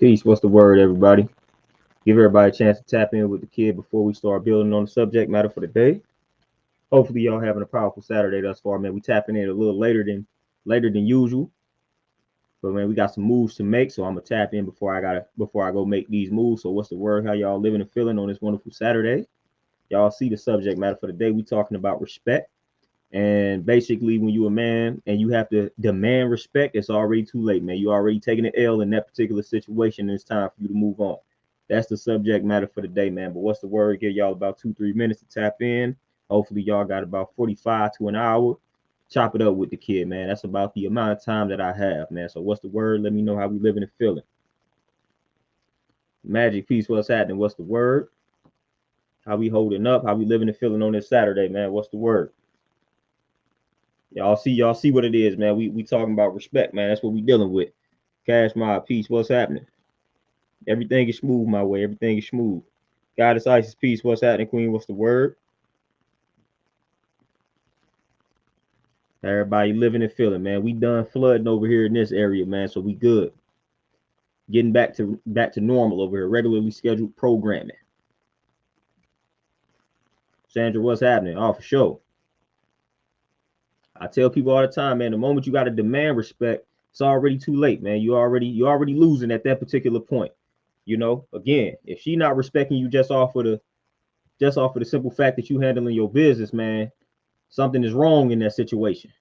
Peace. What's the word, everybody? Give everybody a chance to tap in with the kid before we start building on the subject matter for the day. Hopefully, y'all having a powerful Saturday thus far, man. We tapping in a little later than usual, but man, we got some moves to make, so I'm gonna tap in before I go make these moves. So, what's the word? How y'all living and feeling on this wonderful Saturday? Y'all see the subject matter for the day? We talking about respect. And basically, when you a man and you have to demand respect, it's already too late, man. You already taking an L in that particular situation, and it's time for you to move on. That's the subject matter for the day, man. But what's the word? Give y'all about 2-3 minutes to tap in. Hopefully, y'all got about 45 to an hour. Chop it up with the kid, man. That's about the amount of time that I have, man. So what's the word? Let me know how we living and feeling. Magic Peace, what's happening? What's the word? How we holding up? How we living and feeling on this Saturday, man? What's the word? Y'all see what it is, man. We talking about respect, man. That's what we dealing with. Cash my peace. What's happening? Everything is smooth my way. Everything is smooth. Goddess Isis peace. What's happening, Queen? What's the word? Everybody living and feeling, man. We done flooding over here in this area, man. So we good. Getting back to normal over here. Regularly scheduled programming. Sandra, what's happening? Oh, for sure. I tell people all the time, man, the moment you got to demand respect, it's already too late, man. You already losing at that particular point. You know, again, if she not respecting you just off of the simple fact that you handling your business, man, something is wrong in that situation.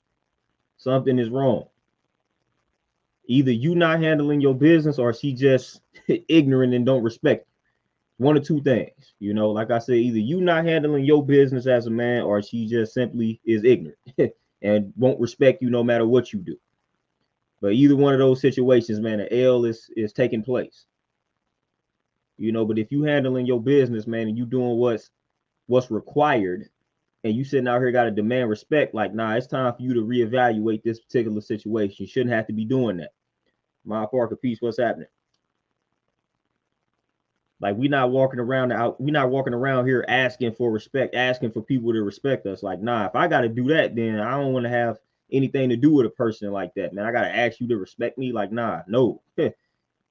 Something is wrong. Either you not handling your business or she just ignorant and don't respect you. One or two things, you know, like I said, either you not handling your business as a man or she just simply is ignorant and won't respect you no matter what you do. But either one of those situations, man, an L is taking place. You know, but if you handling your business, man, and you doing what's required, and you sitting out here got to demand respect, like, nah, it's time for you to reevaluate this particular situation. You shouldn't have to be doing that. My Parker, peace. What's happening? Like, we're not walking around here asking for respect, asking for people to respect us. Like, nah, if I got to do that, then I don't want to have anything to do with a person like that, man. I got to ask you to respect me. Like, nah, no.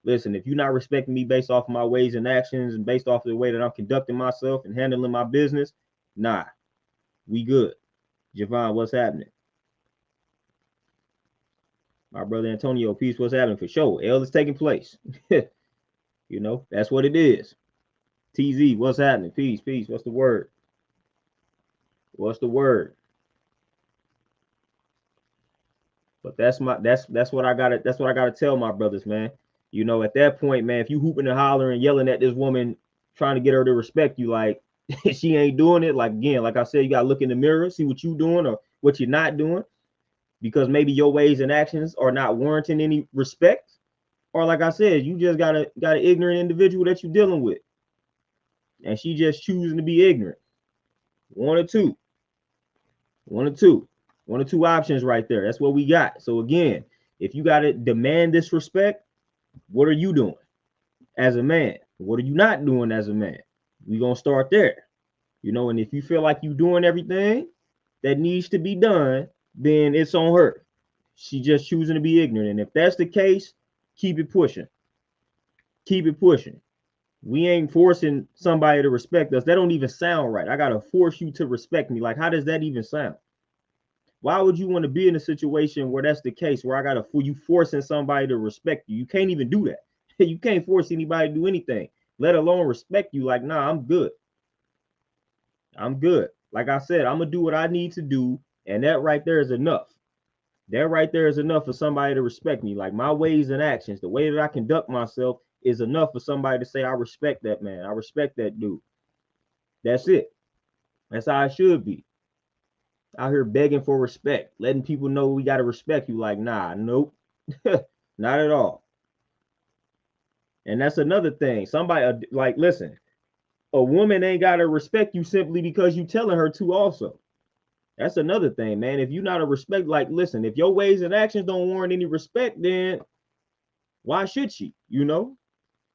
Listen, if you're not respecting me based off of my ways and actions and based off of the way that I'm conducting myself and handling my business, nah, we good. Javon, what's happening? My brother Antonio, peace, what's happening? For sure. L is taking place. You know, that's what it is. TZ, what's happening? Peace, peace. What's the word? What's the word? But that's what I gotta tell my brothers, man. You know, at that point, man, if you hooping and hollering, yelling at this woman, trying to get her to respect you, like she ain't doing it. Like, again, like I said, you gotta look in the mirror, see what you doing or what you're not doing, because maybe your ways and actions are not warranting any respect. Or like I said, you just got an ignorant individual that you're dealing with, and she just choosing to be ignorant. One or two, one or two, one or two options right there. That's what we got. So again, if you got to demand this respect, what are you doing as a man? What are you not doing as a man? We're gonna start there. You know, and if you feel like you're doing everything that needs to be done, then it's on her. She just choosing to be ignorant. And if that's the case, keep it pushing. Keep it pushing. We ain't forcing somebody to respect us. That don't even sound right. I gotta force you to respect me. Like, how does that even sound? Why would you want to be in a situation where that's the case, where I gotta for you forcing somebody to respect you? You can't even do that. You can't force anybody to do anything, let alone respect you. Like, nah, I'm good. I'm good. Like I said, I'm gonna do what I need to do, and that right there is enough. That right there is enough for somebody to respect me. Like, my ways and actions, the way that I conduct myself is enough for somebody to say, I respect that man. I respect that dude. That's it. That's how it should be. Out here begging for respect, letting people know we got to respect you. Like, nah, nope, not at all. And that's another thing. Somebody, like, listen, a woman ain't got to respect you simply because you telling her to also. That's another thing, man. If you're not a respect, like, listen, if your ways and actions don't warrant any respect, then why should she? You know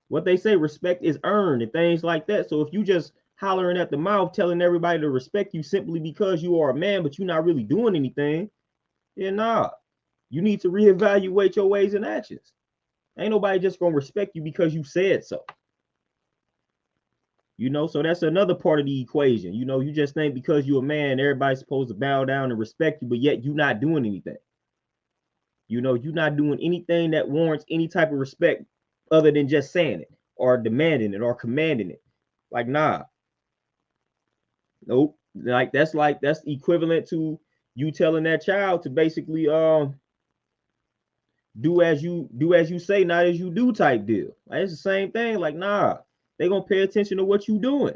what they say, respect is earned and things like that. So if you just hollering at the mouth, telling everybody to respect you simply because you are a man, but you're not really doing anything, then nah, you need to reevaluate your ways and actions. Ain't nobody just gonna respect you because you said so. You know, so that's another part of the equation. You know, you just think because you're a man, everybody's supposed to bow down and respect you, but yet you're not doing anything. You know, you're not doing anything that warrants any type of respect other than just saying it or demanding it or commanding it. Like, nah, nope. Like that's equivalent to you telling that child to basically do as you say, not as you do type deal. Like, it's the same thing. Like, nah, they gonna pay attention to what you doing.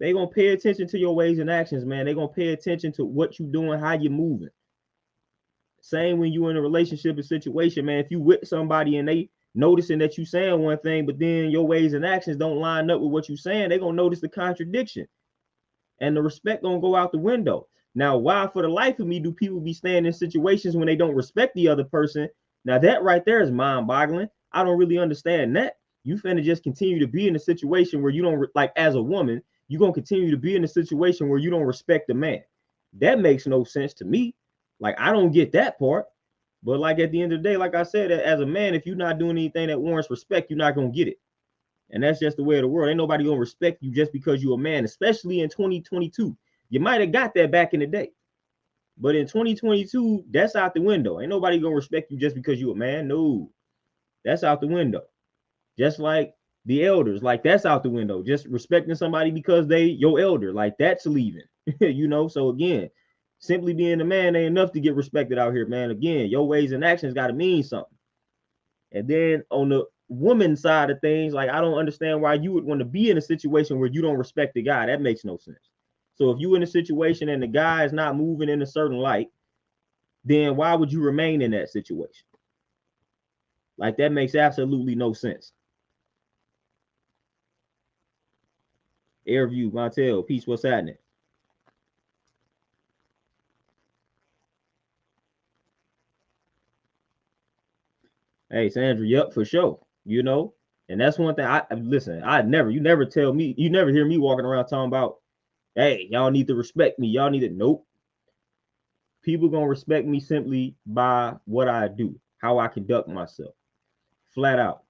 They gonna pay attention to your ways and actions, man. They gonna pay attention to what you doing, how you moving. Same when you in a relationship or situation, man. If you with somebody and they noticing that you saying one thing, but then your ways and actions don't line up with what you saying, they gonna notice the contradiction, and the respect gonna go out the window. Now, why for the life of me do people be staying in situations when they don't respect the other person? Now that right there is mind-boggling. I don't really understand that. You finna just continue to be in a situation where you don't like, as a woman, you're gonna continue to be in a situation where you don't respect the man. That makes no sense to me. Like, I don't get that part. But like at the end of the day, like I said, as a man, if you're not doing anything that warrants respect, you're not gonna get it. And that's just the way of the world. Ain't nobody gonna respect you just because you're a man, especially in 2022. You might have got that back in the day, but in 2022, that's out the window. Ain't nobody gonna respect you just because you're a man. No, that's out the window. Just like the elders, like that's out the window. Just respecting somebody because they your elder, like that's leaving. You know. So again, simply being a man ain't enough to get respected out here, man. Again, your ways and actions got to mean something. And then on the woman side of things, like, I don't understand why you would want to be in a situation where you don't respect the guy. That makes no sense. So if you're in a situation and the guy is not moving in a certain light, then why would you remain in that situation? Like, that makes absolutely no sense. Airview, Montel, peace, what's happening? Hey, Sandra, yep, for sure. You know, and that's one thing. I listen. You never tell me. You never hear me walking around talking about, hey, y'all need to respect me. Y'all need to. Nope. People gonna respect me simply by what I do, how I conduct myself, flat out.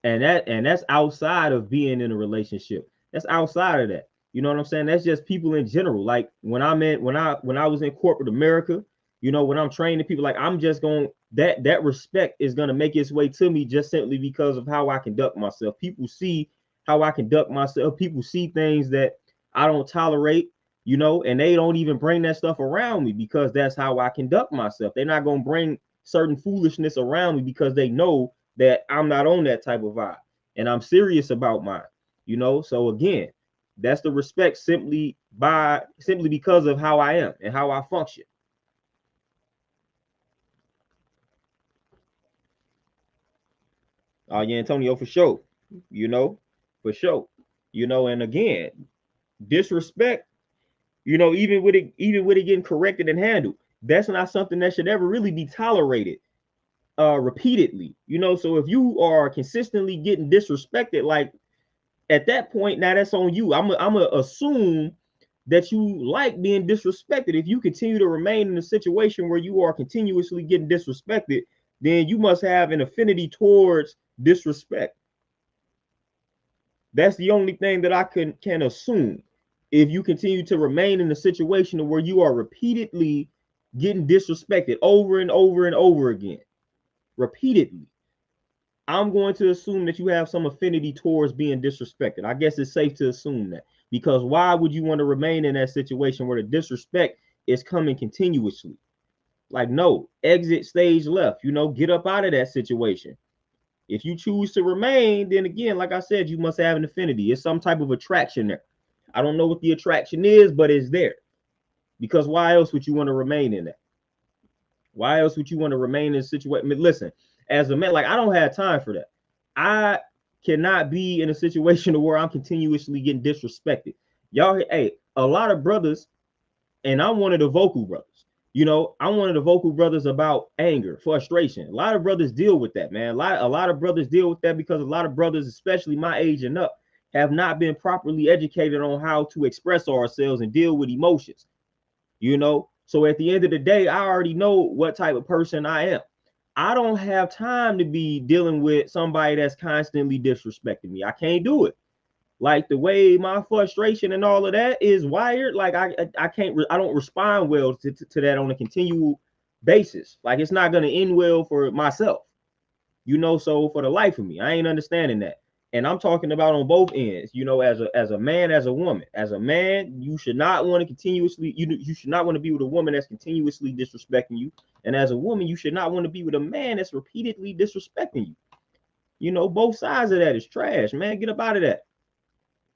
And that's outside of being in a relationship. That's outside of that. You know what I'm saying? That's just people in general. Like when I was in corporate America, you know, when I'm training people, like, I'm just going, that respect is gonna make its way to me just simply because of how I conduct myself. People see how I conduct myself. People see things that I don't tolerate, you know, and they don't even bring that stuff around me because that's how I conduct myself. They're not gonna bring certain foolishness around me because they know that I'm not on that type of vibe and I'm serious about mine, you know. So again, that's the respect simply because of how I am and how I function. Oh yeah, Antonio, for sure. You know, for sure. You know, and again, disrespect, you know, even with it getting corrected and handled, that's not something that should ever really be tolerated repeatedly. You know, so if you are consistently getting disrespected, like, at that point, now that's on you. I'm gonna assume that you like being disrespected. If you continue to remain in a situation where you are continuously getting disrespected, then you must have an affinity towards disrespect. That's the only thing that I can assume. If you continue to remain in a situation where you are repeatedly getting disrespected over and over and over again, repeatedly, I'm going to assume that you have some affinity towards being disrespected. I guess it's safe to assume that, because why would you want to remain in that situation where the disrespect is coming continuously? Like, no, exit stage left, you know, get up out of that situation. If you choose to remain, then again, like I said, you must have an affinity. It's some type of attraction there. I don't know what the attraction is, but it's there. Because why else would you want to remain in that? Why else would you want to remain in a situation? I mean, listen, as a man, like, I don't have time for that. I cannot be in a situation where I'm continuously getting disrespected. Y'all, hey, a lot of brothers, and I'm one of the vocal brothers. You know, I'm one of the vocal brothers about anger, frustration. A lot of brothers deal with that, man. A lot of brothers deal with that because a lot of brothers, especially my age and up, have not been properly educated on how to express ourselves and deal with emotions. You know, so at the end of the day, I already know what type of person I am. I don't have time to be dealing with somebody that's constantly disrespecting me. I can't do it. Like the way my frustration and all of that is wired, like I can't I don't respond well to that on a continual basis. Like it's not gonna end well for myself, you know. So for the life of me, I ain't understanding that. And I'm talking about on both ends, you know, as a man, as a woman. As a man, you should not want to continuously, you should not want to be with a woman that's continuously disrespecting you. And as a woman, you should not want to be with a man that's repeatedly disrespecting you. You know, both sides of that is trash, man. Get up out of that.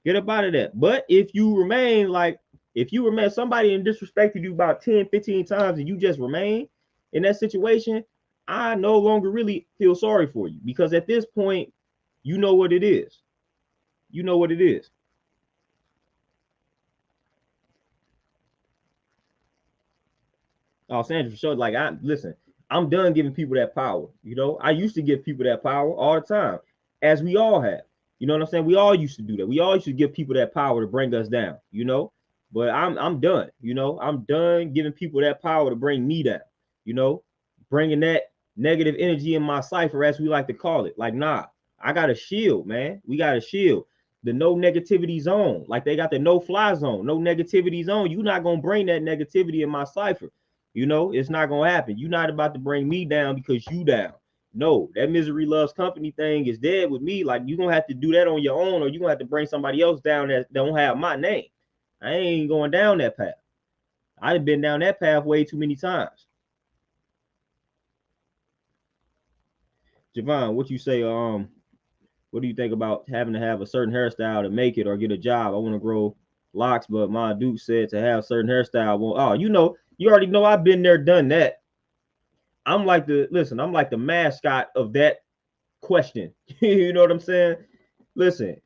Get up out of that. But if you remain like, if you remain somebody and disrespected you about 10, 15 times and you just remain in that situation, I no longer really feel sorry for you, because at this point, you know what it is. You know what it is. Oh, Sandra, for sure. Like, I listen, I'm done giving people that power. You know, I used to give people that power all the time, as we all have. You know what I'm saying? We all used to do that. We all used to give people that power to bring us down. You know, but I'm done. You know, I'm done giving people that power to bring me down. You know, bringing that negative energy in my cipher, as we like to call it. Like, nah, I got a shield, man. We got a shield. The no negativity zone, like they got the no fly zone, no negativity zone. You're not gonna bring that negativity in my cipher. You know, it's not gonna happen. You're not about to bring me down because you down. No, that misery loves company thing is dead with me. Like, you're gonna have to do that on your own, or you're gonna have to bring somebody else down that don't have my name. I ain't going down that path. I've been down that path way too many times. Javon, what you say? What do you think about having to have a certain hairstyle to make it or get a job? I want to grow locks, but my dude said to have certain hairstyle. Well, oh, you know, you already know I've been there, done that. I'm like the listen, I'm like the mascot of that question. You know what I'm saying? Listen,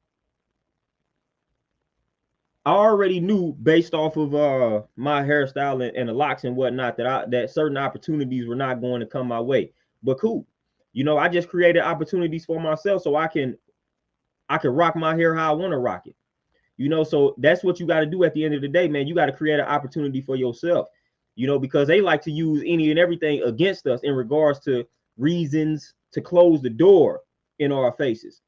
I already knew based off of my hairstyle and the locks and whatnot that certain opportunities were not going to come my way. But cool. You know, I just created opportunities for myself so I can rock my hair how I want to rock it. You know, so that's what you got to do at the end of the day, man. You got to create an opportunity for yourself, you know, because they like to use any and everything against us in regards to reasons to close the door in our faces.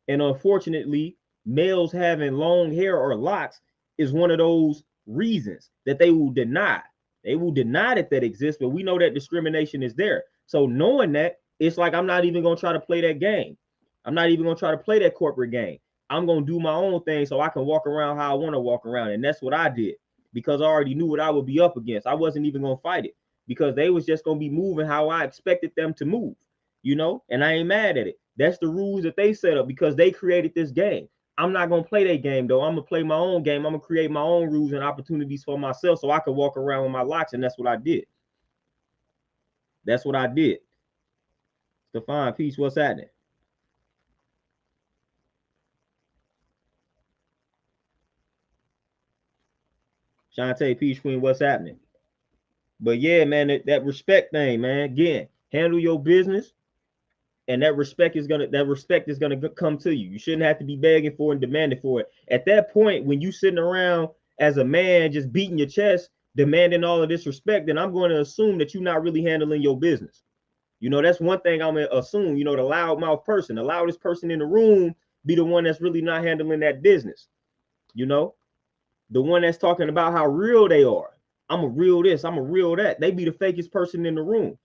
And unfortunately, males having long hair or locks is one of those reasons that they will deny. They will deny that exists, but we know that discrimination is there. So knowing that, it's like I'm not even going to try to play that game. I'm not even going to try to play that corporate game. I'm going to do my own thing so I can walk around how I want to walk around. And that's what I did, because I already knew what I would be up against. I wasn't even going to fight it because they was just going to be moving how I expected them to move, you know, and I ain't mad at it. That's the rules that they set up because they created this game. I'm not going to play that game, though. I'm going to play my own game. I'm going to create my own rules and opportunities for myself so I could walk around with my locks. And that's what I did. That's what I did. Stefan, peace. What's happening? Shantae, peace, queen. What's happening? But yeah, man, that respect thing, man. Again, handle your business, and that respect is gonna come to you. You shouldn't have to be begging for and demanding for it. At that point, when you sitting around as a man just beating your chest, demanding all of this respect, then I'm going to assume that you're not really handling your business. You know, that's one thing I'm gonna assume. You know, the loudmouth person, the loudest person in the room, be the one that's really not handling that business. You know, the one that's talking about how real they are. I'm a real this, I'm a real that. They be the fakest person in the room.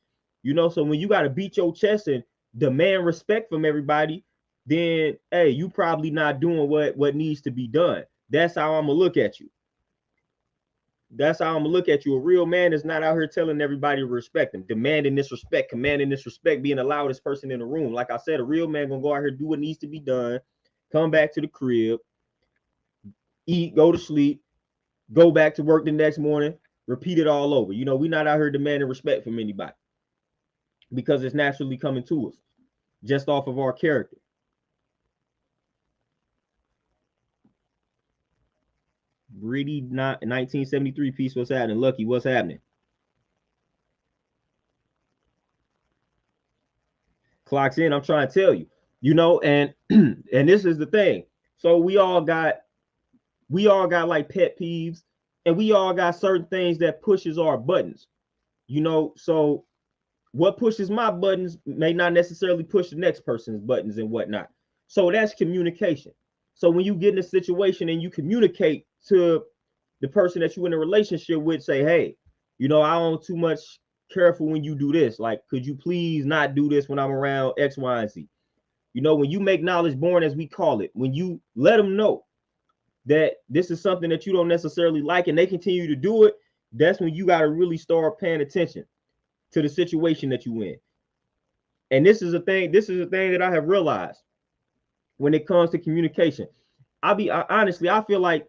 You know, so when you got to beat your chest and demand respect from everybody, then hey, you probably not doing what needs to be done. That's how I'm gonna look at you. That's how I'm gonna look at you. A real man is not out here telling everybody to respect him, demanding this respect, commanding this respect, being the loudest person in the room. Like I said, a real man gonna go out here, do what needs to be done, come back to the crib, eat, go to sleep, go back to work the next morning, repeat it all over. You know, we're not out here demanding respect from anybody because it's naturally coming to us just off of our character. Greedy not 1973 piece. What's happening? Lucky, what's happening? Clocks in. I'm trying to tell you, you know, and and this is the thing. So we all got like pet peeves, and we all got certain things that pushes our buttons, you know. So what pushes my buttons may not necessarily push the next person's buttons and whatnot. So that's communication. So when you get in a situation and you communicate to the person that you're in a relationship with, say, hey, you know, I don't too much careful when you do this. Like, could you please not do this when I'm around X, Y, and Z? You know, when you make knowledge born, as we call it, when you let them know that this is something that you don't necessarily like and they continue to do it, that's when you got to really start paying attention to the situation that you in. And this is a thing that I have realized when it comes to communication. Honestly, I feel like,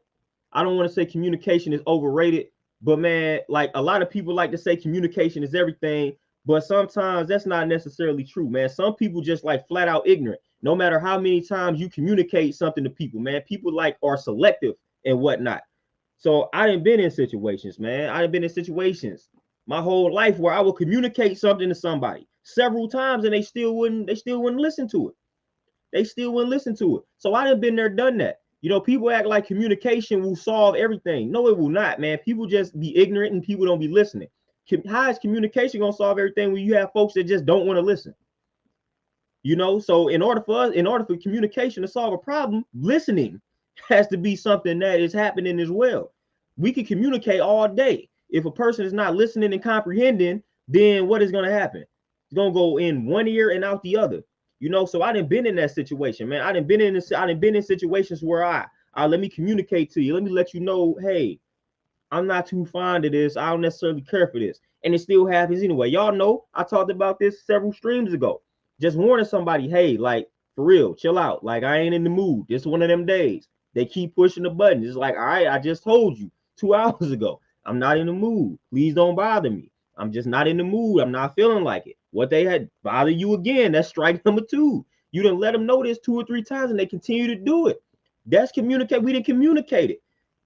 I don't want to say communication is overrated, but man, like a lot of people like to say communication is everything, but sometimes that's not necessarily true, man. Some people just like flat out ignorant. No matter how many times you communicate something to people, man, people like are selective and whatnot. So I done been in situations, man. I done been in situations my whole life where I will communicate something to somebody several times and they still wouldn't listen to it. They still wouldn't listen to it. So I done been there, done that. You know, people act like communication will solve everything. No, it will not, man. People just be ignorant and people don't be listening. How is communication gonna solve everything when you have folks that just don't want to listen? You know, so in order for communication to solve a problem, listening has to be something that is happening as well. We can communicate all day. If a person is not listening and comprehending, then what is going to happen? It's going to go in one ear and out the other. You know, so I done been in that situation, man. I done been in situations where I let me communicate to you. Let me let you know, hey, I'm not too fond of this. I don't necessarily care for this. And it still happens anyway. Y'all know I talked about this several streams ago. Just warning somebody, hey, like, for real, chill out. Like, I ain't in the mood. This is one of them days. They keep pushing the buttons. It's like, all right, I just told you 2 hours ago, I'm not in the mood. Please don't bother me. I'm just not in the mood. I'm not feeling like it. What they had bother you again. That's strike number 2. You didn't let them know this 2 or 3 times and they continue to do it. That's communicate. We didn't communicate it.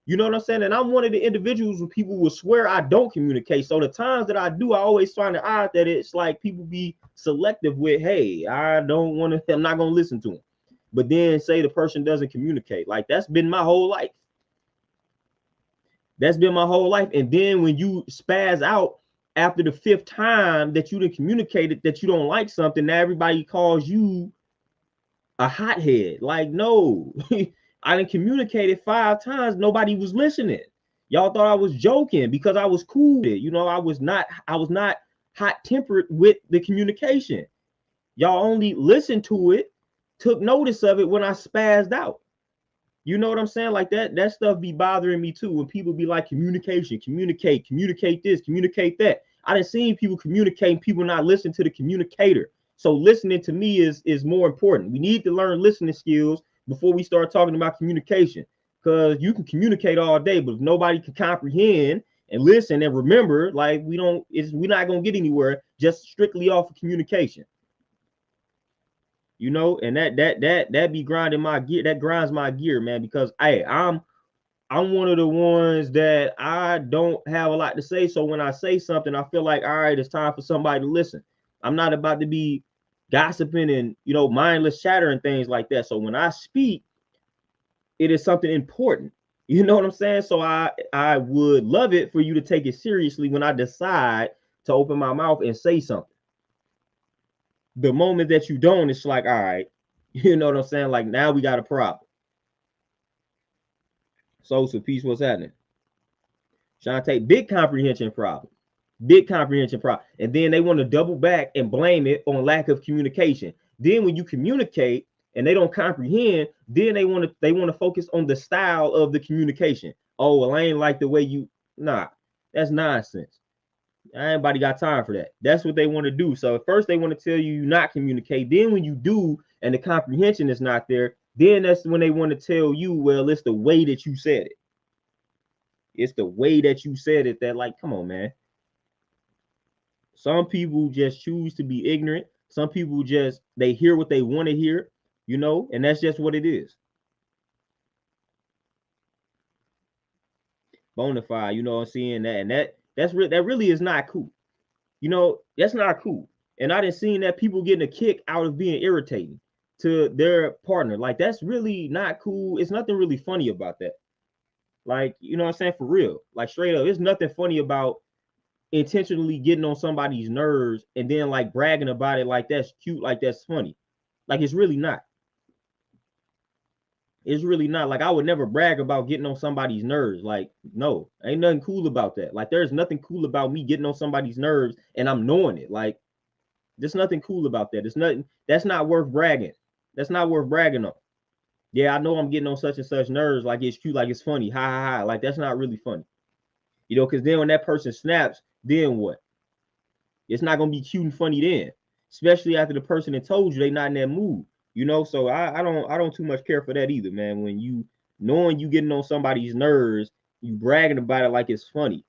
You know what I'm saying? And I'm one of the individuals who people will swear I don't communicate. So the times that I do, I always find it odd that it's like people be selective with, hey, I don't want to, I'm not going to listen to them. But then say the person doesn't communicate. Like, that's been my whole life. That's been my whole life. And then when you spaz out after the 5th time that you done communicated that you don't like something, now everybody calls you a hothead. Like, no. I didn't communicate it 5 times. Nobody was listening. Y'all thought I was joking because I was cool. You know, I was not hot-tempered with the communication. Y'all only listened to it, took notice of it when I spazzed out. You know what I'm saying? Like that stuff be bothering me too. When people be like, communication, communicate this, communicate that. I done seen people communicating, people not listening to the communicator. So listening to me is more important. We need to learn listening skills before we start talking about communication, because you can communicate all day, but if nobody can comprehend and listen and remember, like we're not gonna get anywhere just strictly off of communication. You know, and that be grinding my gear. That grinds my gear, man, because I'm one of the ones that I don't have a lot to say. So when I say something, I feel like, all right, it's time for somebody to listen. I'm not about to be gossiping and, you know, mindless chatter and things like that. So when I speak, it is something important. You know what I'm saying? So I would love it for you to take it seriously when I decide to open my mouth and say something. The moment that you don't, it's like, all right, you know what I'm saying? Like, now we got a problem. So peace, what's happening? Shantae, big comprehension problem. And then they want to double back and blame it on lack of communication. Then when you communicate and they don't comprehend, then they want to focus on the style of the communication. Oh, well, I ain't like the way you, nah, that's nonsense. Everybody got time for that. That's what they want to do. So at first they want to tell you not communicate. Then when you do and the comprehension is not there, then that's when they want to tell you, well, it's the way that you said it. It's the way that you said it that, like, come on, man. Some people just choose to be ignorant. Some people just, they hear what they want to hear, you know, and that's just what it is. Bonafide, you know what I'm saying? That really is not cool. You know, that's not cool. And I didn't see that people getting a kick out of being irritating to their partner. Like, that's really not cool. It's nothing really funny about that. Like, you know what I'm saying? For real. Like, straight up, there's nothing funny about intentionally getting on somebody's nerves and then like bragging about it like that's cute, like that's funny. Like it's really not. It's really not. Like I would never brag about getting on somebody's nerves. Like, no, ain't nothing cool about that. Like there's nothing cool about me getting on somebody's nerves and I'm knowing it. Like there's nothing cool about that. It's nothing that's not worth bragging. That's not worth bragging on. Yeah, I know I'm getting on such and such nerves, like it's cute, like it's funny. Ha ha ha. Like that's not really funny. You know, because then when that person snaps, then what? It's not gonna be cute and funny then, especially after the person that told you they not in that mood. You know, so I don't too much care for that either, man. When you knowing you getting on somebody's nerves, you bragging about it like it's funny.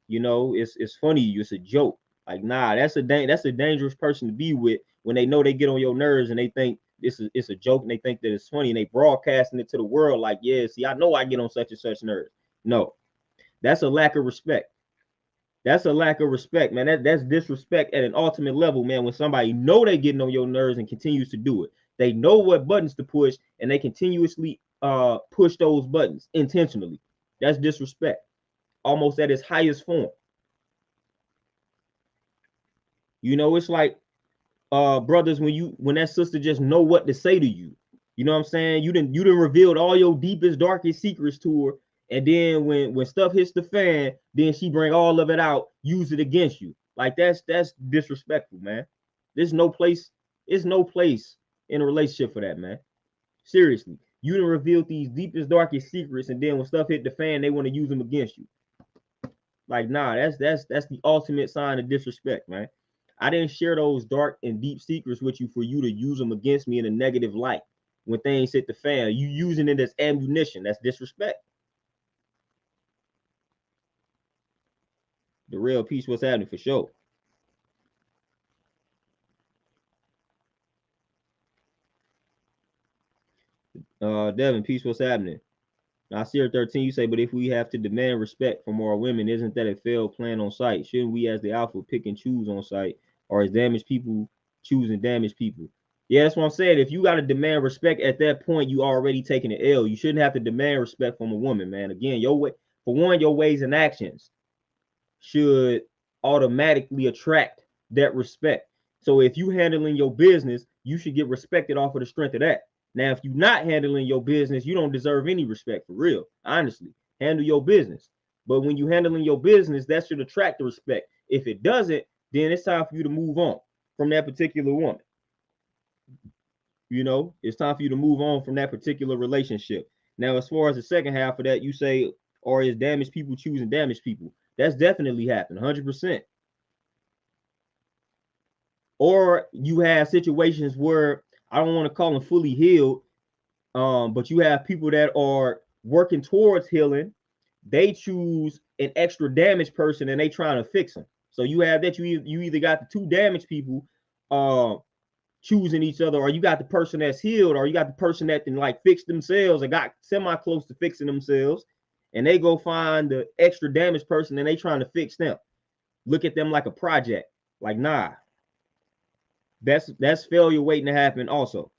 You know, it's funny. It's a joke. Like nah, that's a dangerous person to be with when they know they get on your nerves and they think it's a joke and they think that it's funny and they broadcasting it to the world like yeah, see, I know I get on such and such nerves. No, that's a lack of respect. That's a lack of respect, man. That's disrespect at an ultimate level, man. When somebody know they getting on your nerves and continues to do it, they know what buttons to push and they continuously push those buttons intentionally. That's disrespect, almost at its highest form. You know, it's like brothers when that sister just know what to say to you. You know what I'm saying? You didn't revealed all your deepest, darkest secrets to her, and then when stuff hits the fan, then she bring all of it out, use it against you. Like that's disrespectful, man. There's no place, it's no place in a relationship for that, man. Seriously. You didn't reveal these deepest, darkest secrets, and then when stuff hit the fan, they want to use them against you. Like, nah, that's the ultimate sign of disrespect, man. I didn't share those dark and deep secrets with you for you to use them against me in a negative light. When things hit the fan, you using it as ammunition. That's disrespect. The real piece, what's happening for sure. Devin, peace, what's happening? I see her 13. You say, but if we have to demand respect from our women, isn't that a failed plan on site? Shouldn't we, as the alpha, pick and choose on site, or as damaged people choosing damaged people? Yeah, that's what I'm saying. If you got to demand respect at that point, you already taking an L. You shouldn't have to demand respect from a woman, man. Again, your way for one, your ways and actions should automatically attract that respect. So if you handling your business, you should get respected off of the strength of that. Now, if you're not handling your business, you don't deserve any respect for real. Honestly, handle your business. But when you handling your business, that should attract the respect. If it doesn't, then it's time for you to move on from that particular woman. You know, it's time for you to move on from that particular relationship. Now, as far as the second half of that, you say, or is damaged people choosing damaged people? That's definitely happened, 100%. Or you have situations where I don't want to call them fully healed, but you have people that are working towards healing. They choose an extra damaged person and they trying to fix them. So you have that you either got the two damaged people choosing each other, or you got the person that's healed, or you got the person that can like fix themselves and got semi close to fixing themselves, and they go find the extra damaged person and they trying to fix them. Look at them like a project. Like, nah, that's failure waiting to happen also.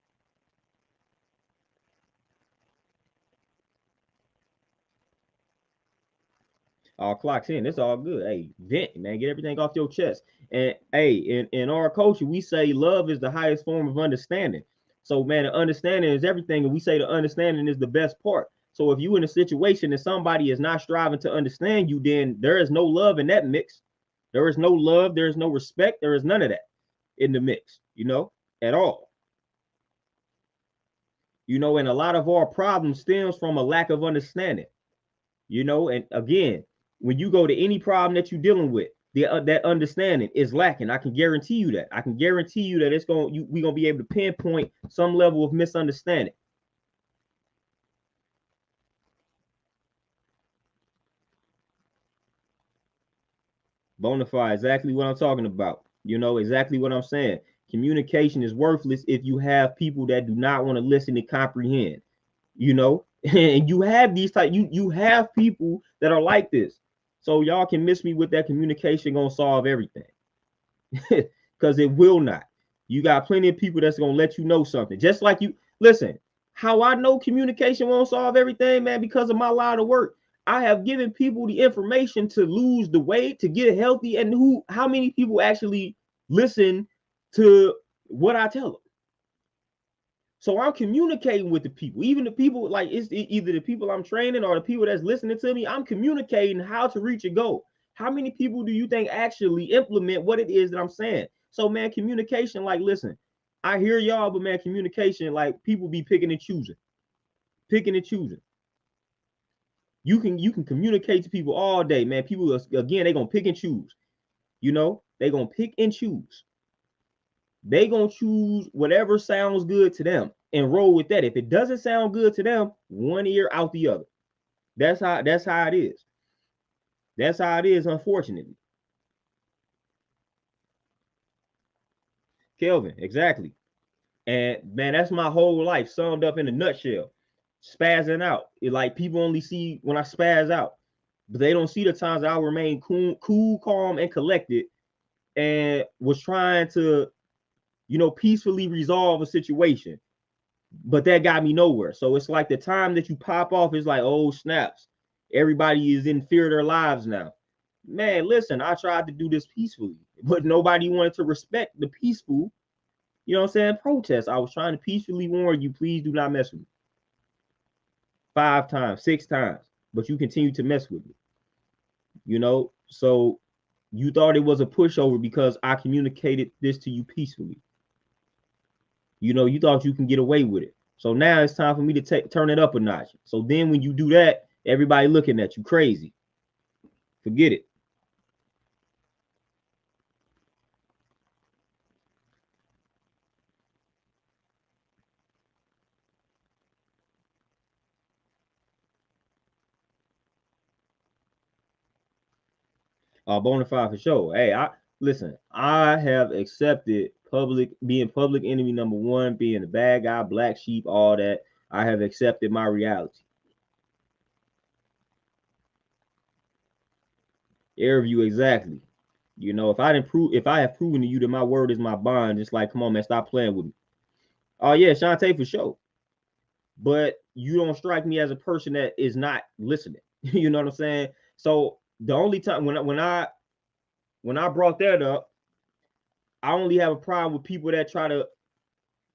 All clocks in. It's all good. Hey, vent, man. Get everything off your chest. And hey, in our culture, we say love is the highest form of understanding. So, man, the understanding is everything, and we say the understanding is the best part. So, if you in a situation that somebody is not striving to understand you, then there is no love in that mix. There is no love. There is no respect. There is none of that in the mix. At all. And a lot of our problems stems from a lack of understanding. And again, when you go to any problem that you're dealing with, that understanding is lacking. I can guarantee you that. I can guarantee you that we're gonna be able to pinpoint some level of misunderstanding. Bonafide, exactly what I'm talking about. Exactly what I'm saying. Communication is worthless if you have people that do not want to listen and comprehend. And you have these type. You have people that are like this. So y'all can miss me with that communication gonna solve everything. Because it will not. You got plenty of people that's gonna let you know something. Just like you listen, how I know communication won't solve everything, man, because of my line of work. I have given people the information to lose the weight, to get healthy, and how many people actually listen to what I tell them? So I'm communicating with the people, even the people, like it's either the people I'm training or the people that's listening to me. I'm communicating how to reach a goal. How many people do you think actually implement what it is that I'm saying? So man, communication, like, listen, I hear y'all, but man, communication, like, people be picking and choosing. You can communicate to people all day, man. People, again, they gonna pick and choose. They gonna pick and choose. They gonna choose whatever sounds good to them and roll with that. If it doesn't sound good to them, one ear out the other. That's how it is. That's how it is, unfortunately. Kelvin, exactly. And man, that's my whole life summed up in a nutshell. Spazzing out. Like, people only see when I spaz out, but they don't see the times I remain cool, calm, and collected, and was trying to, peacefully resolve a situation. But that got me nowhere. So it's like the time that you pop off is like, oh snaps, everybody is in fear of their lives now. Man, listen, I tried to do this peacefully, but nobody wanted to respect the peaceful, protest. I was trying to peacefully warn you, please do not mess with me. 5 times, 6 times, but you continue to mess with me. So you thought it was a pushover because I communicated this to you peacefully. You thought you can get away with it. So now it's time for me to turn it up a notch. So then when you do that, everybody looking at you crazy. Forget it. Bona fide for sure. Hey, I have accepted being public enemy number one, being the bad guy, black sheep, all that. I have accepted my reality. Air view, exactly. If I have proven to you that my word is my bond, just like, come on, man, stop playing with me. Oh yeah, Shantae, for sure. But you don't strike me as a person that is not listening. You know what I'm saying? So the only time when I brought that up, I only have a problem with people that try to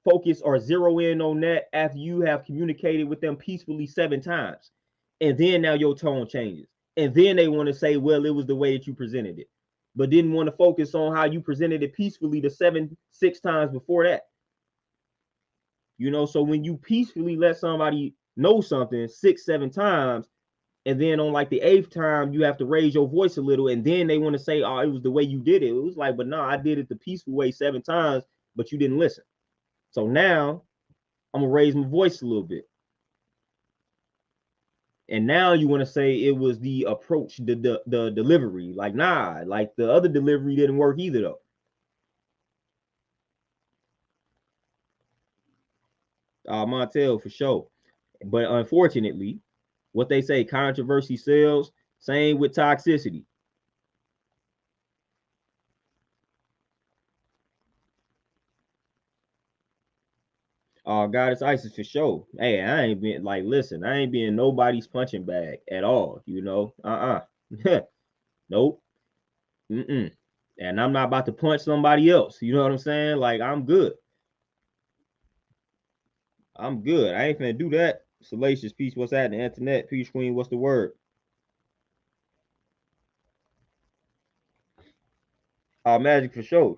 focus or zero in on that after you have communicated with them peacefully 7 times. And then now your tone changes. And then they want to say, well, it was the way that you presented it, but didn't want to focus on how you presented it peacefully the 6 times before that. So when you peacefully let somebody know something 6, 7 times, and then on like the 8th time, you have to raise your voice a little, and then they want to say, oh, it was the way you did it. It was like, but no, I did it the peaceful way 7 times, but you didn't listen. So now I'm gonna raise my voice a little bit. And now you want to say it was the approach, the delivery. Like, nah, like the other delivery didn't work either though. Montel, for sure. But unfortunately, what they say, controversy sells. Same with toxicity. Goddess Isis, for sure. Hey, I ain't been like, listen, I ain't being nobody's punching bag at all. Nope. Mm-mm. And I'm not about to punch somebody else. You know what I'm saying? Like, I'm good. I'm good. I ain't finna do that. Salacious peace. What's that? The internet. Peace queen. What's the word? Magic, for sure.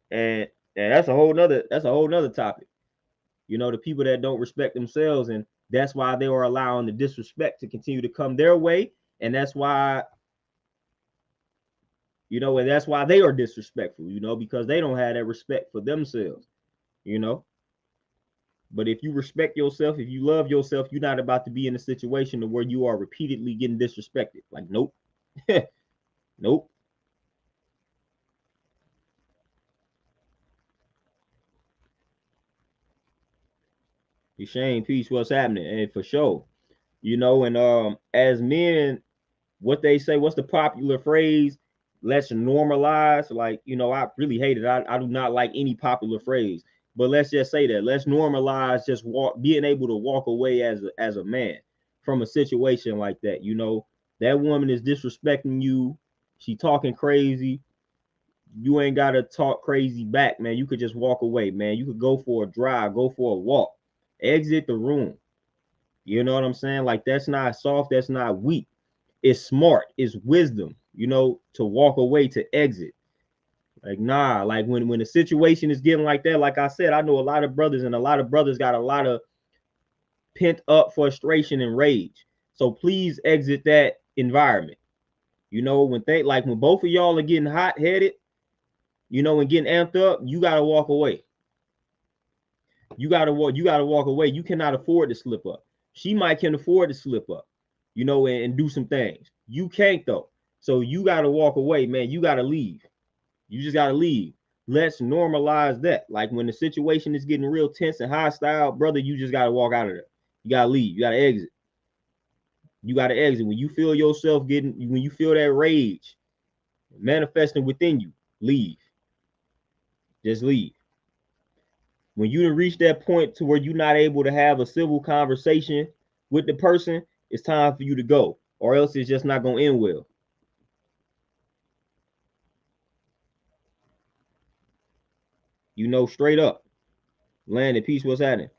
And that's a whole nother topic. The people that don't respect themselves, and that's why they are allowing the disrespect to continue to come their way, and that's why they are disrespectful. Because they don't have that respect for themselves. You know. But if you respect yourself, if you love yourself, you're not about to be in a situation where you are repeatedly getting disrespected. Like, nope. Nope. Shane, peace. What's happening? And for sure, and as men, what they say, what's the popular phrase? Let's normalize. Like, I really hate it. I do not like any popular phrase, but let's just say that. Let's normalize being able to walk away as a man from a situation like that. That woman is disrespecting you. She talking crazy. You ain't gotta talk crazy back, man. You could just walk away, man. You could go for a drive, go for a walk, exit the room. You know what I'm saying? Like, that's not soft, that's not weak. It's smart, it's wisdom, you know, to walk away, to exit. Like, nah, like when the situation is getting like that, like I said, I know a lot of brothers, and a lot of brothers got a lot of pent up frustration and rage. So please exit that environment. You know, when both of y'all are getting hot headed, you know, and getting amped up, you gotta walk away. You gotta walk away. You cannot afford to slip up. She might can afford to slip up, you know, and do some things. You can't though. So you gotta walk away, man. You gotta leave. You just gotta leave. Let's normalize that. Like when the situation is getting real tense and hostile, brother, you just gotta walk out of there. You gotta leave. You gotta exit. You gotta exit. When you feel yourself when you feel that rage manifesting within you, leave. Just leave. When you reach that point to where you're not able to have a civil conversation with the person, it's time for you to go, or else it's just not gonna end well. You know, straight up. Land in peace, what's happening?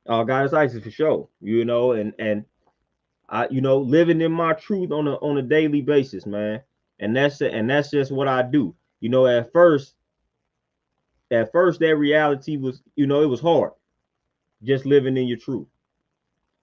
God is ISIS for sure. You know, and I, you know, living in my truth on a daily basis, man. And that's just what I do. You know, at first that reality was, you know, it was hard just living in your truth.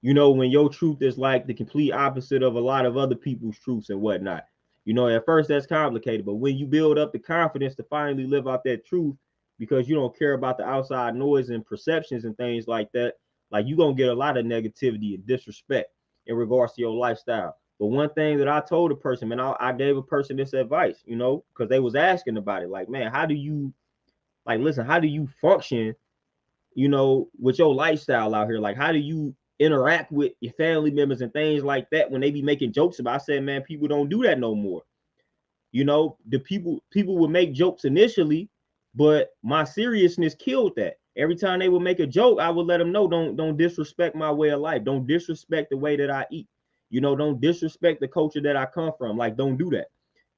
You know, when your truth is like the complete opposite of a lot of other people's truths and whatnot. You know, at first that's complicated, but when you build up the confidence to finally live out that truth, because you don't care about the outside noise and perceptions and things like that, like you're gonna get a lot of negativity and disrespect in regards to your lifestyle. But one thing that I told a person, man, I gave a person this advice, you know, because they was asking about it, like, man, how do you, like, listen, how do you function, you know, with your lifestyle out here? Like, how do you interact with your family members and things like that when they be making jokes about? I said, man, people don't do that no more. You know, the people would make jokes initially, but my seriousness killed that. Every time they would make a joke, I would let them know, don't disrespect my way of life. Don't disrespect the way that I eat. You know, don't disrespect the culture that I come from. Like, don't do that.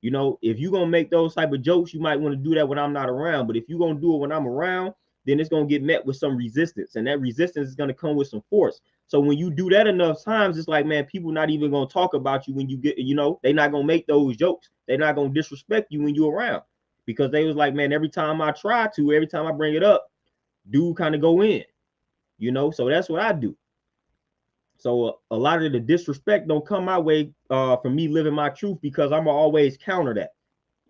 You know, if you're gonna make those type of jokes, you might want to do that when I'm not around. But if you're gonna do it when I'm around, then it's gonna get met with some resistance, and that resistance is gonna come with some force. So when you do that enough times, it's like, man, people not even gonna talk about you when you get, you know, they not gonna make those jokes. They're not gonna disrespect you when you're around, because they was like, man, every time I try to, every time I bring it up, dude kind of go in, you know. So that's what I do. So a lot of the disrespect don't come my way from me living my truth, because I'm gonna always counter that.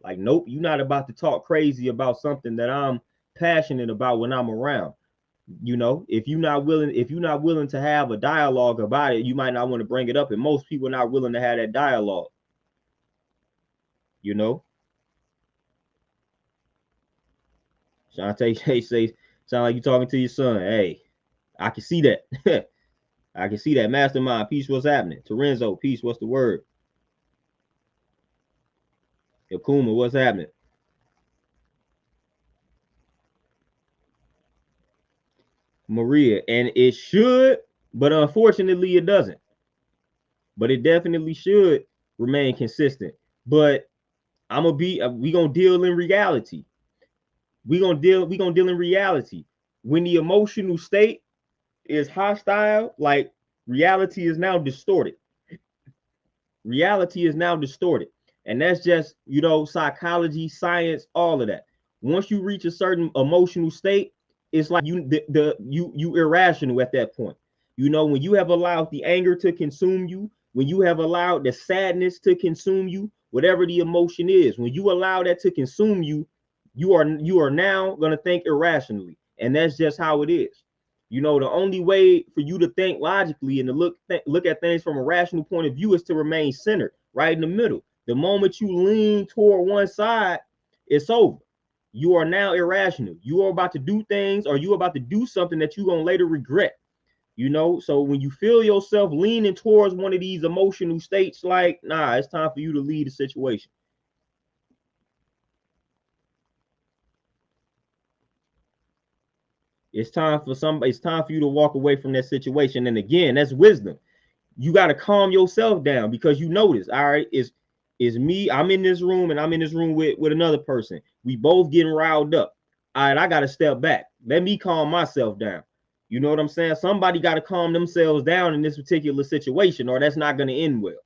Like, nope, you're not about to talk crazy about something that I'm passionate about when I'm around. You know, if you're not willing to have a dialogue about it, you might not want to bring it up. And most people are not willing to have that dialogue, you know. Shantae Shay say, sound like you talking to your son. Hey, I can see that. I can see that. Mastermind, peace, what's happening? Terenzo, peace, what's the word? Yakuma, what's happening? Maria, and it should, but unfortunately it doesn't. But it definitely should remain consistent. But I'm gonna be we gonna deal in reality. We gonna deal in reality. When the emotional state is hostile, like, reality is now distorted. Reality is now distorted. And that's just, you know, psychology, science, all of that. Once you reach a certain emotional state, it's like you irrational at that point. You know, when you have allowed the anger to consume you, when you have allowed the sadness to consume you, whatever the emotion is, when you allow that to consume you, you are now going to think irrationally. And that's just how it is. You know, the only way for you to think logically and to look at things from a rational point of view is to remain centered, right in the middle. The moment you lean toward one side, it's over. You are now irrational. You are about to do things, or you are about to do something that you're gonna later regret. You know, so when you feel yourself leaning towards one of these emotional states, like, nah, it's time for you to leave the situation. It's time for somebody. It's time for you to walk away from that situation. And again, that's wisdom. You got to calm yourself down because you notice, all right, is me. I'm in this room and I'm in this room with another person. We both getting riled up. All right, I got to step back. Let me calm myself down. You know what I'm saying? Somebody got to calm themselves down in this particular situation, or that's not going to end well.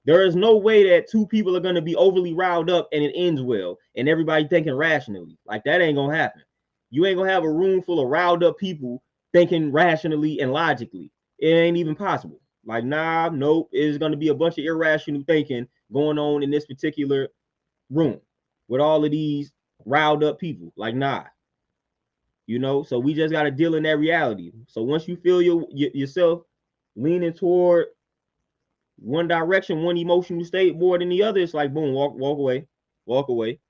There is no way that two people are going to be overly riled up and it ends well and everybody thinking rationally. Like that ain't going to happen. You ain't going to have a room full of riled up people thinking rationally and logically. It ain't even possible. Like, nah, nope. It's going to be a bunch of irrational thinking going on in this particular room with all of these riled up people. Like, nah. You know, so we just got to deal in that reality. So once you feel yourself leaning toward one direction, one emotional state more than the other, it's like boom, walk away, walk away.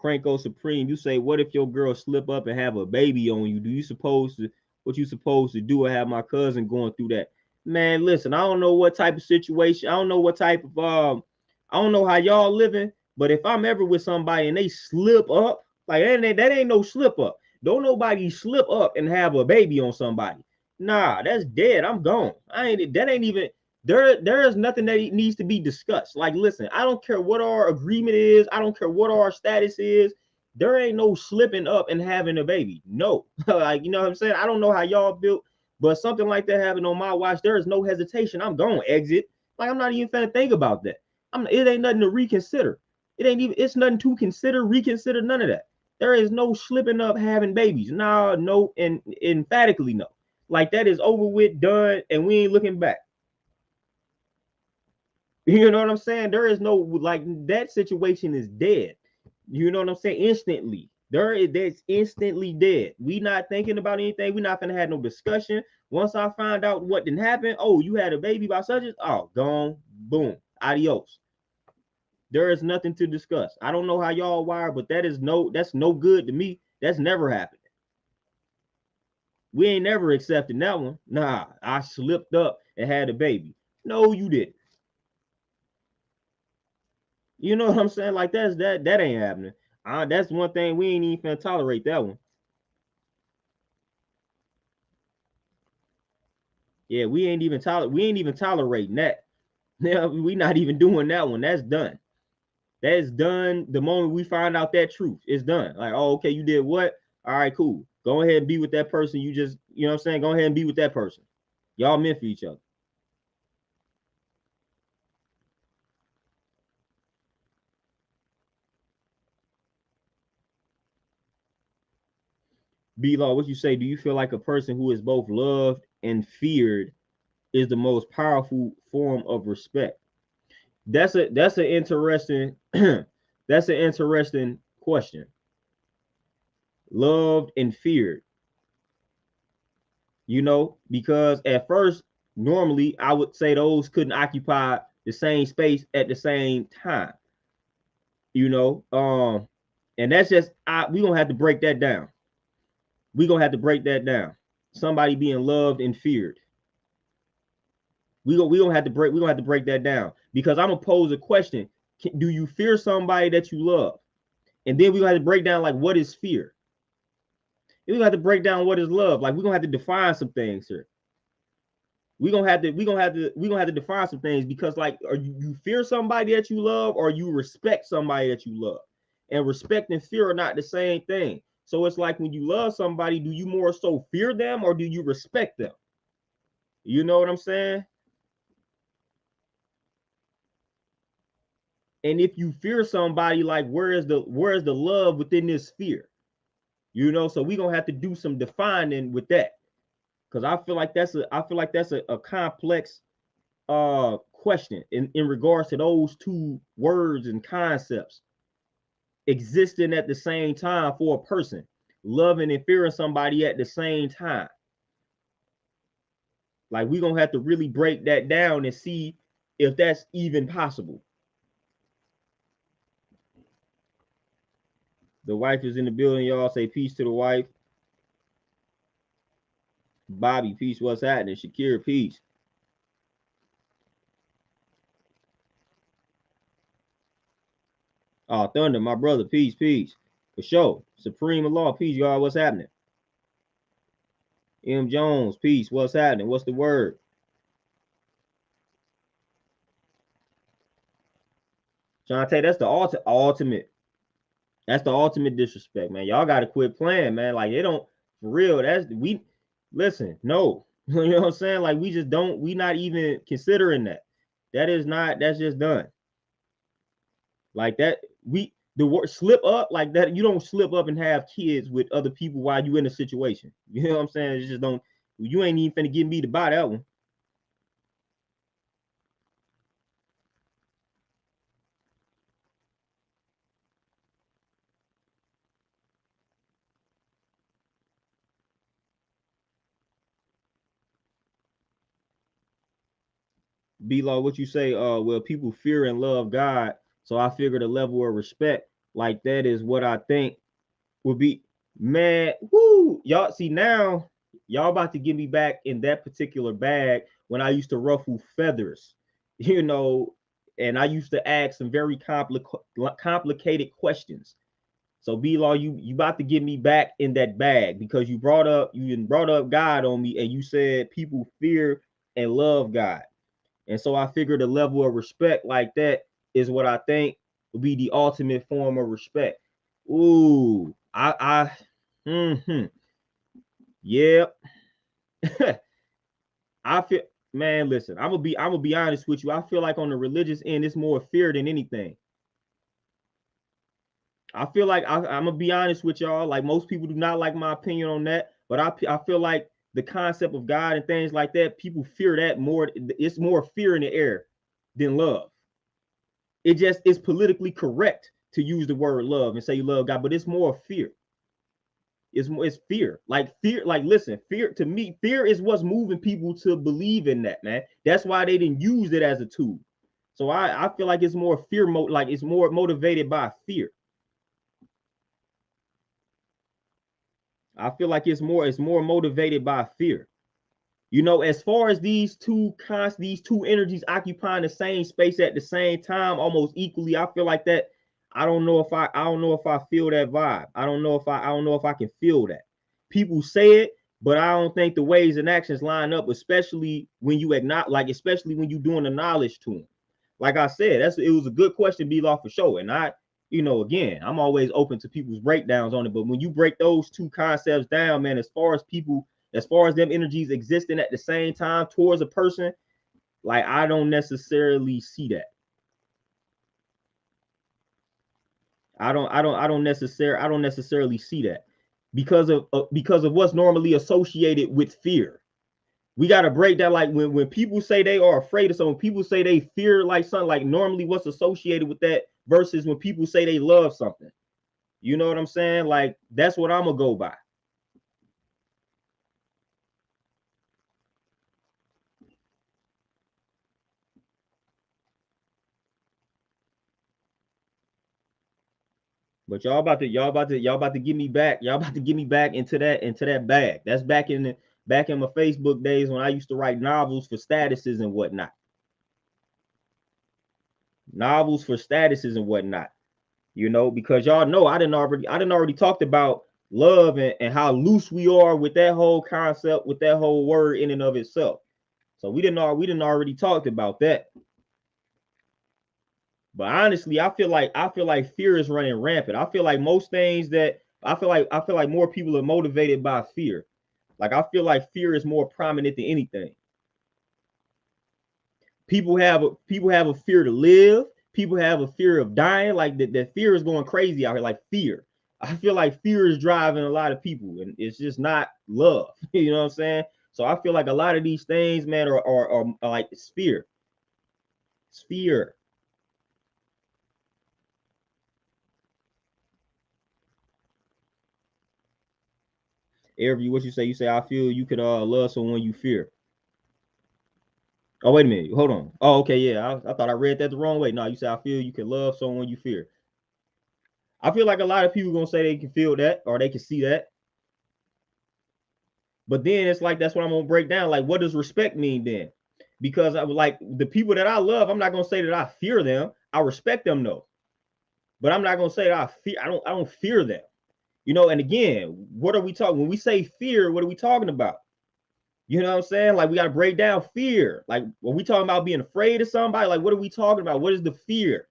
Cranko Supreme, you say, what if your girl slip up and have a baby on you? Do you supposed to what you supposed to do? I have my cousin going through that. Man, listen, I don't know what type of situation, I don't know what type of I don't know how y'all living, but if I'm ever with somebody and they slip up, like that ain't no slip up. Don't nobody slip up and have a baby on somebody. Nah, that's dead. I'm gone. I ain't that ain't even there is nothing that needs to be discussed. Like, listen, I don't care what our agreement is. I don't care what our status is. There ain't no slipping up and having a baby. No, like, you know what I'm saying? I don't know how y'all built, but something like that happened on my watch. There is no hesitation. I'm going to exit. Like, I'm not even finna think about that. It ain't nothing to reconsider. It ain't even, it's nothing to consider, reconsider, none of that. There is no slipping up having babies. Nah, no, and emphatically no. Like, that is over with, done, and we ain't looking back. You know what I'm saying? There is no, like, that situation is dead. You know what I'm saying? Instantly. That's instantly dead. We not thinking about anything. We not gonna have no discussion. Once I find out what didn't happen, oh, you had a baby by such as, oh, gone, boom, adios. There is nothing to discuss. I don't know how y'all wire, but that's no good to me. That's never happened. We ain't never accepting that one. Nah, I slipped up and had a baby. No, you didn't. You know what I'm saying? Like that ain't happening. That's one thing we ain't even finna tolerate that one. Yeah, we ain't even tolerating that. Yeah, we not even doing that one. That's done. That's done the moment we find out that truth. It's done. Like, oh, okay, you did what? All right, cool. Go ahead and be with that person. You just, you know what I'm saying? Go ahead and be with that person. Y'all meant for each other. B-Law, what you say? Do you feel like a person who is both loved and feared is the most powerful form of respect? That's an interesting that's an interesting question. Loved and feared, you know, because at first, normally I would say those couldn't occupy the same space at the same time, you know. And that's just we gonna have to break that down. We gonna have to break that down. Somebody being loved and feared. We gonna have to break that down because I'm gonna pose a question. Do you fear somebody that you love? And then we gonna have to break down like what is fear. We gonna have to break down what is love. Like we're gonna have to define some things here. We gonna have to define some things because like are you fear somebody that you love or you respect somebody that you love? And respect and fear are not the same thing. So it's like when you love somebody, do you more so fear them or do you respect them? You know what I'm saying? And if you fear somebody, like where is the love within this fear? You know, so we're gonna have to do some defining with that. Because I feel like that's a complex question in regards to those two words and concepts existing at the same time for a person, loving and fearing somebody at the same time. Like we're gonna have to really break that down and see if that's even possible. The wife is in the building, y'all. Say peace to the wife. Bobby, peace. What's happening? Shakira, peace. Oh, Thunder, my brother, peace, peace. For sure. Supreme Law, peace, y'all. What's happening? M. Jones, peace. What's happening? What's the word? Shantae, that's the ultimate. That's the ultimate disrespect, man. Y'all gotta quit playing, man. Like they don't for real. That's we listen, no. You know what I'm saying? Like we just don't, we not even considering that. That is not, that's just done. Like that, we the word slip up like that. You don't slip up and have kids with other people while you in a situation. You know what I'm saying? It's just don't, you ain't even finna get me to buy that one. B-Law, what you say? Well, people fear and love God, so I figure the level of respect like that is what I think would be. Man, whoo, y'all see now, y'all about to get me back in that particular bag when I used to ruffle feathers, you know, and I used to ask some very complicated questions. So B-Law, you about to get me back in that bag because you brought up God on me and you said people fear and love God. And so I figured a level of respect like that is what I think would be the ultimate form of respect. Ooh, yep. I feel, man, listen, I'm gonna be honest with you. I feel like on the religious end, it's more fear than anything. I feel like I'm gonna be honest with y'all. Like most people do not like my opinion on that, but I feel like the concept of God and things like that, people fear that more. It's more fear in the air than love. It just is politically correct to use the word love and say you love God, but it's more fear. It's fear. Like fear, like listen, fear to me, fear is what's moving people to believe in that, man. That's why they didn't use it as a tool. So I feel like it's more fear like it's more motivated by fear. I feel like it's more motivated by fear. You know, as far as these two energies occupying the same space at the same time, almost equally, I feel like that. I don't know if I feel that vibe. I don't know if I can feel that. People say it, but I don't think the ways and actions line up, especially when you acknowledge, like especially when you doing the knowledge to them. Like I said, it was a good question, be law for sure. And again, I'm always open to people's breakdowns on it. But when you break those two concepts down, man, as far as them energies existing at the same time towards a person, like I don't necessarily see that. I don't necessarily see that because of what's normally associated with fear. We got to break that. Like when people say they are afraid of something, people say they fear like something, like normally what's associated with that versus when people say they love something. You know what I'm saying? Like that's what I'm gonna go by. But y'all about to get me back. Y'all about to get me back into that bag. That's back in my Facebook days when I used to write novels for statuses and whatnot. Novels for statuses and whatnot. Because y'all know I didn't already talked about love and how loose we are with that whole concept, with that whole word in and of itself. So we didn't already talked about that. But honestly, I feel like fear is running rampant. I feel like most things that I feel like more people are motivated by fear. Like I feel like fear is more prominent than anything. People have a fear to live. People have a fear of dying. Like that fear is going crazy out here. Like fear. I feel like fear is driving a lot of people, and it's just not love. You know what I'm saying? So I feel like a lot of these things, man, are like it's fear. It's fear. Every what you say, I feel you could love someone you fear. Oh, wait a minute. Hold on. Oh, okay, yeah. I thought I read that the wrong way. No, you said I feel you can love someone you fear. I feel like a lot of people gonna say they can feel that or they can see that. But then it's like that's what I'm gonna break down. Like, what does respect mean then? Because I like the people that I love, I'm not gonna say that I fear them. I respect them though. But I'm not gonna say that I don't fear them. You know, and again, what are we talking when we say fear? What are we talking about? You know what I'm saying? Like we gotta break down fear. Like when we talking about being afraid of somebody, like what are we talking about? What is the fear?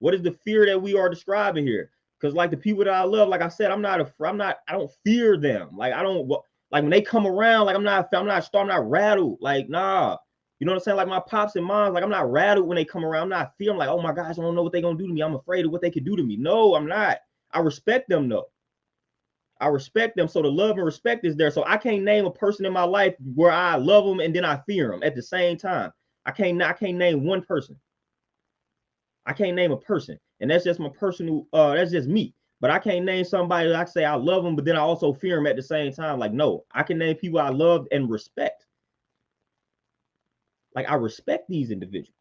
What is the fear that we are describing here? Because like the people that I love, like I said, I don't fear them. Like I don't like when they come around, like I'm not rattled. Like nah, you know what I'm saying? Like my pops and moms, like I'm not rattled when they come around. I'm not feeling like, oh my gosh, I don't know what they're gonna do to me. I'm afraid of what they could do to me. No, I'm not. I respect them though. I respect them. So the love and respect is there. So I can't name a person in my life where I love them and then I fear them at the same time. I can't name one person. I can't name a person. And that's just my personal, that's just me. But I can't name somebody that I say I love them, but then I also fear them at the same time. Like, no, I can name people I love and respect. Like I respect these individuals.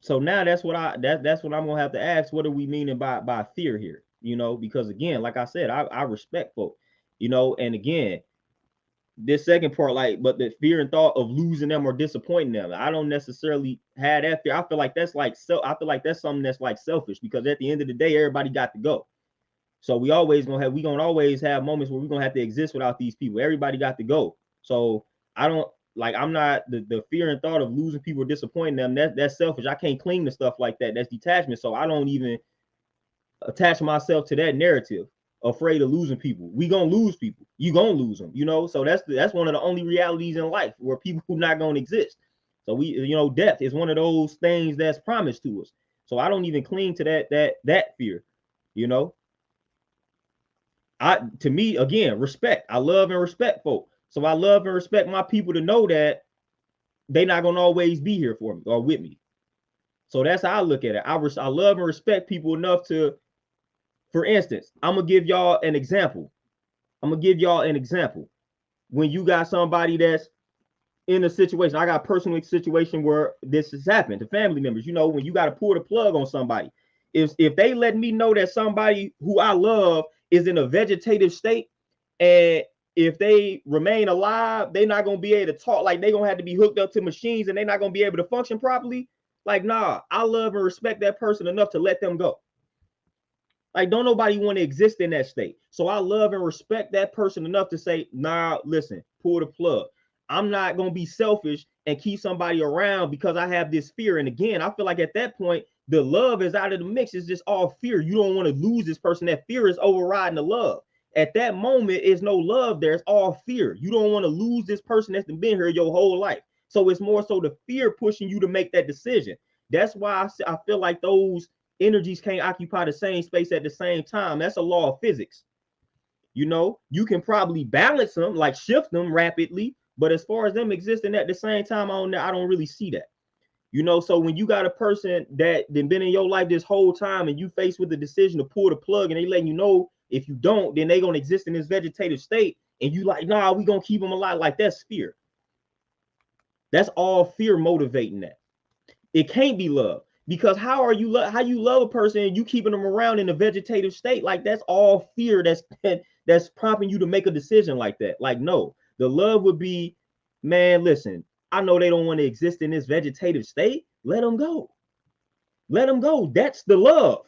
So now that's what I'm gonna have to ask. What are we meaning by fear here? You know, because again, like I said, I respect folk, you know, and again, this second part, like, but the fear and thought of losing them or disappointing them, I don't necessarily have that fear. I feel like that's like I feel like that's something that's like selfish because at the end of the day, everybody got to go. So we gonna always have moments where we're gonna have to exist without these people. Everybody got to go. So I don't like I'm not the fear and thought of losing people or disappointing them. That's selfish. I can't cling to stuff like that. That's detachment. So I don't even attach myself to that narrative, afraid of losing people. We gonna lose people. You gonna lose them, you know. So that's one of the only realities in life where people not gonna exist. So we, you know, death is one of those things that's promised to us. So I don't even cling to that fear, you know. To me, again, respect. I love and respect folk. So I love and respect my people to know that they not gonna always be here for me or with me. So that's how I look at it. I love and respect people enough to, for instance, I'm gonna give y'all an example. When you got somebody that's in a situation, I got a personal situation where this has happened to family members. You know, when you got to pull the plug on somebody, if they let me know that somebody who I love is in a vegetative state, and if they remain alive, they're not gonna be able to talk. Like they're gonna have to be hooked up to machines, and they're not gonna be able to function properly. Like, nah, I love and respect that person enough to let them go. Like, don't nobody want to exist in that state. So I love and respect that person enough to say, nah, listen, pull the plug. I'm not going to be selfish and keep somebody around because I have this fear. And again, I feel like at that point, the love is out of the mix. It's just all fear. You don't want to lose this person. That fear is overriding the love. At that moment, is no love there. It's all fear. You don't want to lose this person that's been here your whole life. So it's more so the fear pushing you to make that decision. That's why I feel like those energies can't occupy the same space at the same time. That's a law of physics. You know, you can probably balance them, like shift them rapidly, but as far as them existing at the same time, I don't really see that. You know, so when you got a person that been in your life this whole time and you faced with the decision to pull the plug and they letting you know if you don't, then they gonna exist in this vegetative state, and you like, nah, we gonna keep them alive. Like that's fear. That's all fear motivating that. It can't be love. Because how you love a person and you keeping them around in a vegetative state? Like that's all fear that's prompting you to make a decision like that. Like no, the love would be, man, listen, I know they don't want to exist in this vegetative state. Let them go. Let them go. That's the love.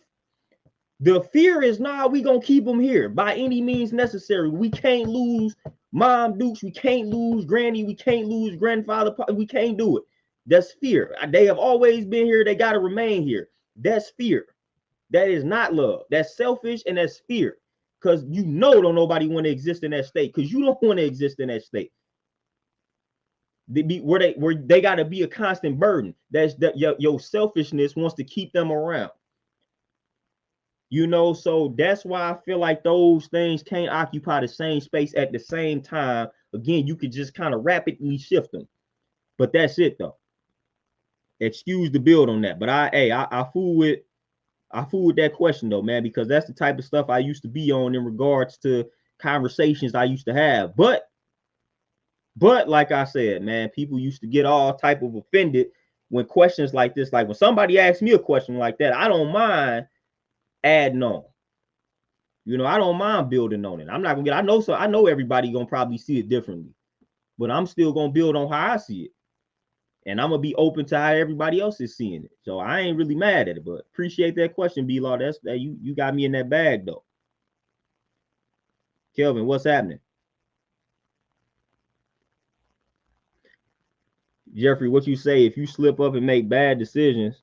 The fear is, nah, we gonna keep them here by any means necessary. We can't lose Mom Dukes. We can't lose Granny. We can't lose grandfather. We can't do it. That's fear. They have always been here. They got to remain here. That's fear. That is not love. That's selfish and that's fear. Because you know don't nobody want to exist in that state. Because you don't want to exist in that state. Where they got to be a constant burden. That's that your selfishness wants to keep them around. You know, so that's why I feel like those things can't occupy the same space at the same time. Again, you could just kind of rapidly shift them. But that's it though. Excuse the build on that. But I fool with that question though, man, because that's the type of stuff I used to be on in regards to conversations I used to have. But like I said, man, people used to get all type of offended when questions like this, like when somebody asks me a question like that, I don't mind adding on. You know, I don't mind building on it. I'm not gonna get. I know everybody gonna probably see it differently, but I'm still gonna build on how I see it. And I'm gonna be open to how everybody else is seeing it. So I ain't really mad at it, but appreciate that question, B-Law. That's that you got me in that bag though. Kelvin, what's happening? Jeffrey, what you say? If you slip up and make bad decisions,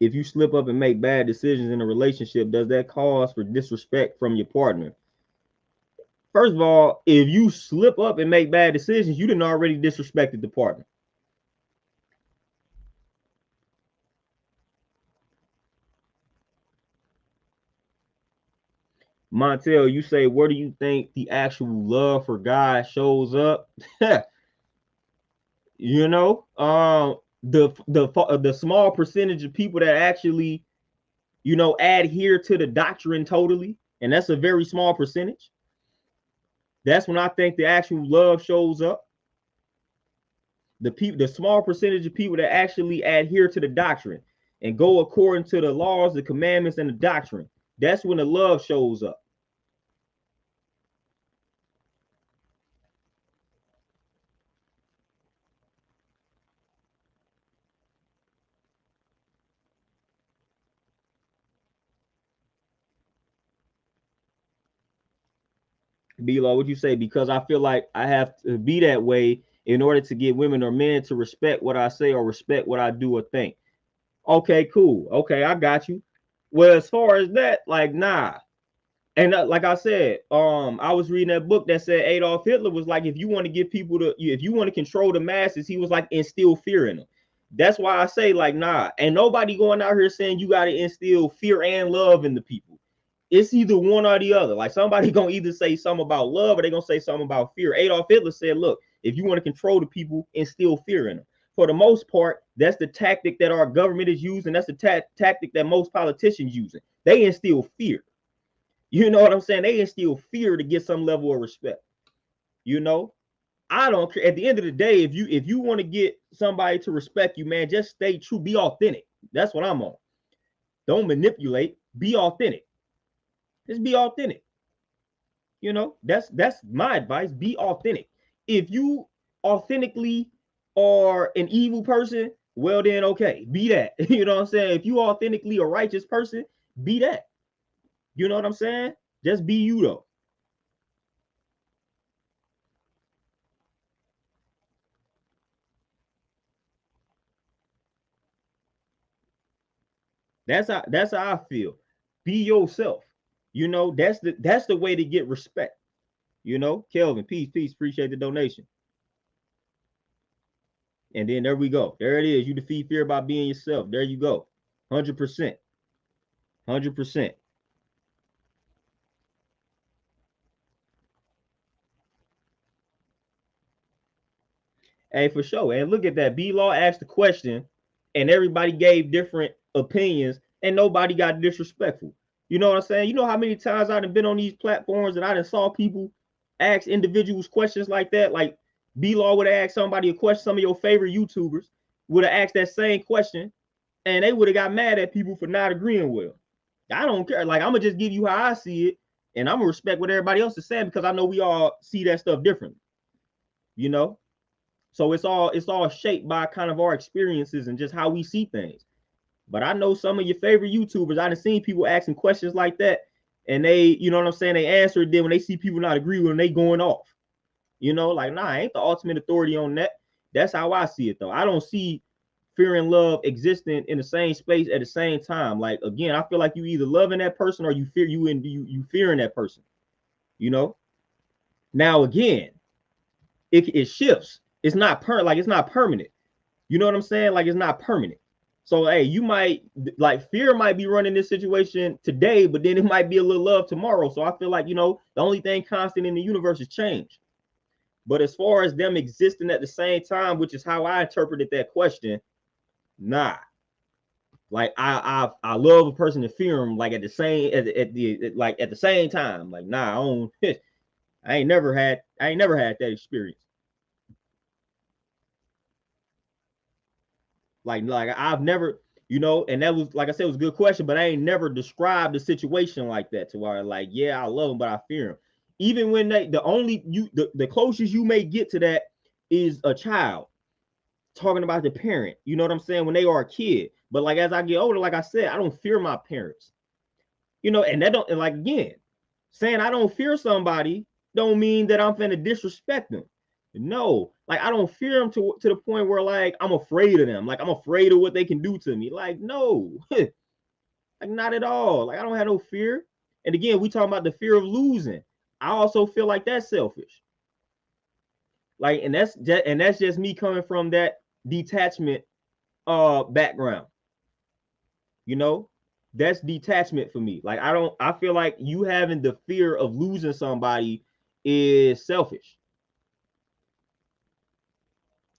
if you slip up and make bad decisions in a relationship, does that cause for disrespect from your partner? First of all, if you slip up and make bad decisions, you didn't already disrespected the partner. Montel, you say, where do you think the actual love for God shows up? You know, the small percentage of people that actually, you know, adhere to the doctrine totally, and that's a very small percentage. That's when I think the actual love shows up. The small percentage of people that actually adhere to the doctrine and go according to the laws, the commandments, and the doctrine. That's when the love shows up. B-Law, what you say? Because I feel like I have to be that way in order to get women or men to respect what I say or respect what I do or think. Okay, cool. Okay, I got you. Well, as far as that, like, nah. And like I said, I was reading that book that said Adolf Hitler was like, if you want to get people to, if you want to control the masses, he was like, instill fear in them. That's why I say, like, nah, ain't nobody going out here saying you got to instill fear and love in the people. It's either one or the other. Like, somebody gonna either say something about love or they gonna say something about fear. Adolf Hitler said, look, if you want to control the people, instill fear in them. For the most part, that's the tactic that our government is using. That's the tactic that most politicians using. They instill fear. You know what I'm saying? They instill fear to get some level of respect. You know, I don't care. At the end of the day, if you want to get somebody to respect you, man, just stay true, be authentic. That's what I'm on. Don't manipulate. Be authentic. Just be authentic. You know, that's my advice. Be authentic. If you authentically are an evil person, well then okay, be that. You know what I'm saying? If you authentically a righteous person, be that. You know what I'm saying? Just be you though. That's how I feel. Be yourself. You know, that's the way to get respect. You know, Kelvin, peace, peace. Appreciate the donation. And then there we go. There it is. You defeat fear by being yourself. There you go. 100%. 100%. Hey, for sure. And look at that. B Law asked the question, and everybody gave different opinions, and nobody got disrespectful. You know what I'm saying? You know how many times I've been on these platforms and I done saw people ask individuals questions like that? Like B Law would have asked somebody a question, some of your favorite YouTubers would have asked that same question, and they would have got mad at people for not agreeing with them. I don't care. Like, I'm gonna just give you how I see it, and I'm gonna respect what everybody else is saying because I know we all see that stuff differently. You know? So it's all shaped by kind of our experiences and just how we see things. But I know some of your favorite YouTubers. I've seen people asking questions like that, and they, you know what I'm saying, they answer it. Then when they see people not agree with them, they going off. You know, like, nah, I ain't the ultimate authority on that. That's how I see it though. I don't see fear and love existing in the same space at the same time. Like, again, I feel like you either loving that person or you fear you fearing that person. You know. Now again, it shifts. It's not it's not permanent. You know what I'm saying? Like, it's not permanent. So hey, you might, like, fear might be running this situation today, but then it might be a little love tomorrow. So I feel like, you know, the only thing constant in the universe is change. But as far as them existing at the same time, which is how I interpreted that question, nah. Like, I love a person to fear them, like, at the same at the same time. Like, nah, I don't. I ain't never had that experience. Like I've never, you know, and that was, like I said, it was a good question, but I ain't never described a situation like that to where, like, yeah, I love him, but I fear him. Even when the closest you may get to that is a child talking about the parent, you know what I'm saying, when they are a kid. But like as I get older, like I said, I don't fear my parents. You know, and that don't, and like again, saying I don't fear somebody don't mean that I'm finna disrespect them. No, like I don't fear them to the point where like I'm afraid of them. Like I'm afraid of what they can do to me. Like, no, like not at all. Like I don't have no fear. And again, we talking about the fear of losing. I also feel like that's selfish. Like, and that's just me coming from that detachment background. You know, that's detachment for me. Like I feel like you having the fear of losing somebody is selfish.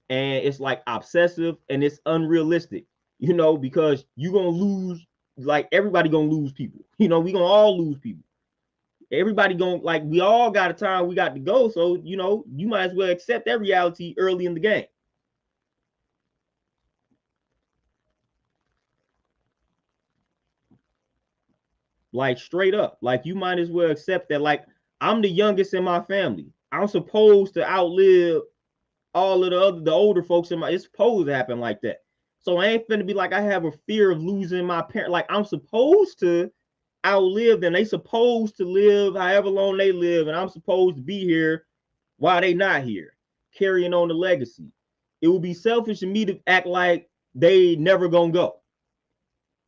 And it's like obsessive and it's unrealistic, you know, because you're gonna lose, like everybody gonna lose people. You know, we gonna all lose people. Everybody gonna, like, we all got a time we got to go. So, you know, you might as well accept that reality early in the game. Like straight up. Like you might as well accept that. Like, I'm the youngest in my family. I'm supposed to outlive all of the older folks in my, it's supposed to happen like that. So I ain't finna be like I have a fear of losing my parent. Like I'm supposed to outlive them. They supposed to live however long they live, and I'm supposed to be here while they not here, carrying on the legacy. It would be selfish of me to act like they never gonna go,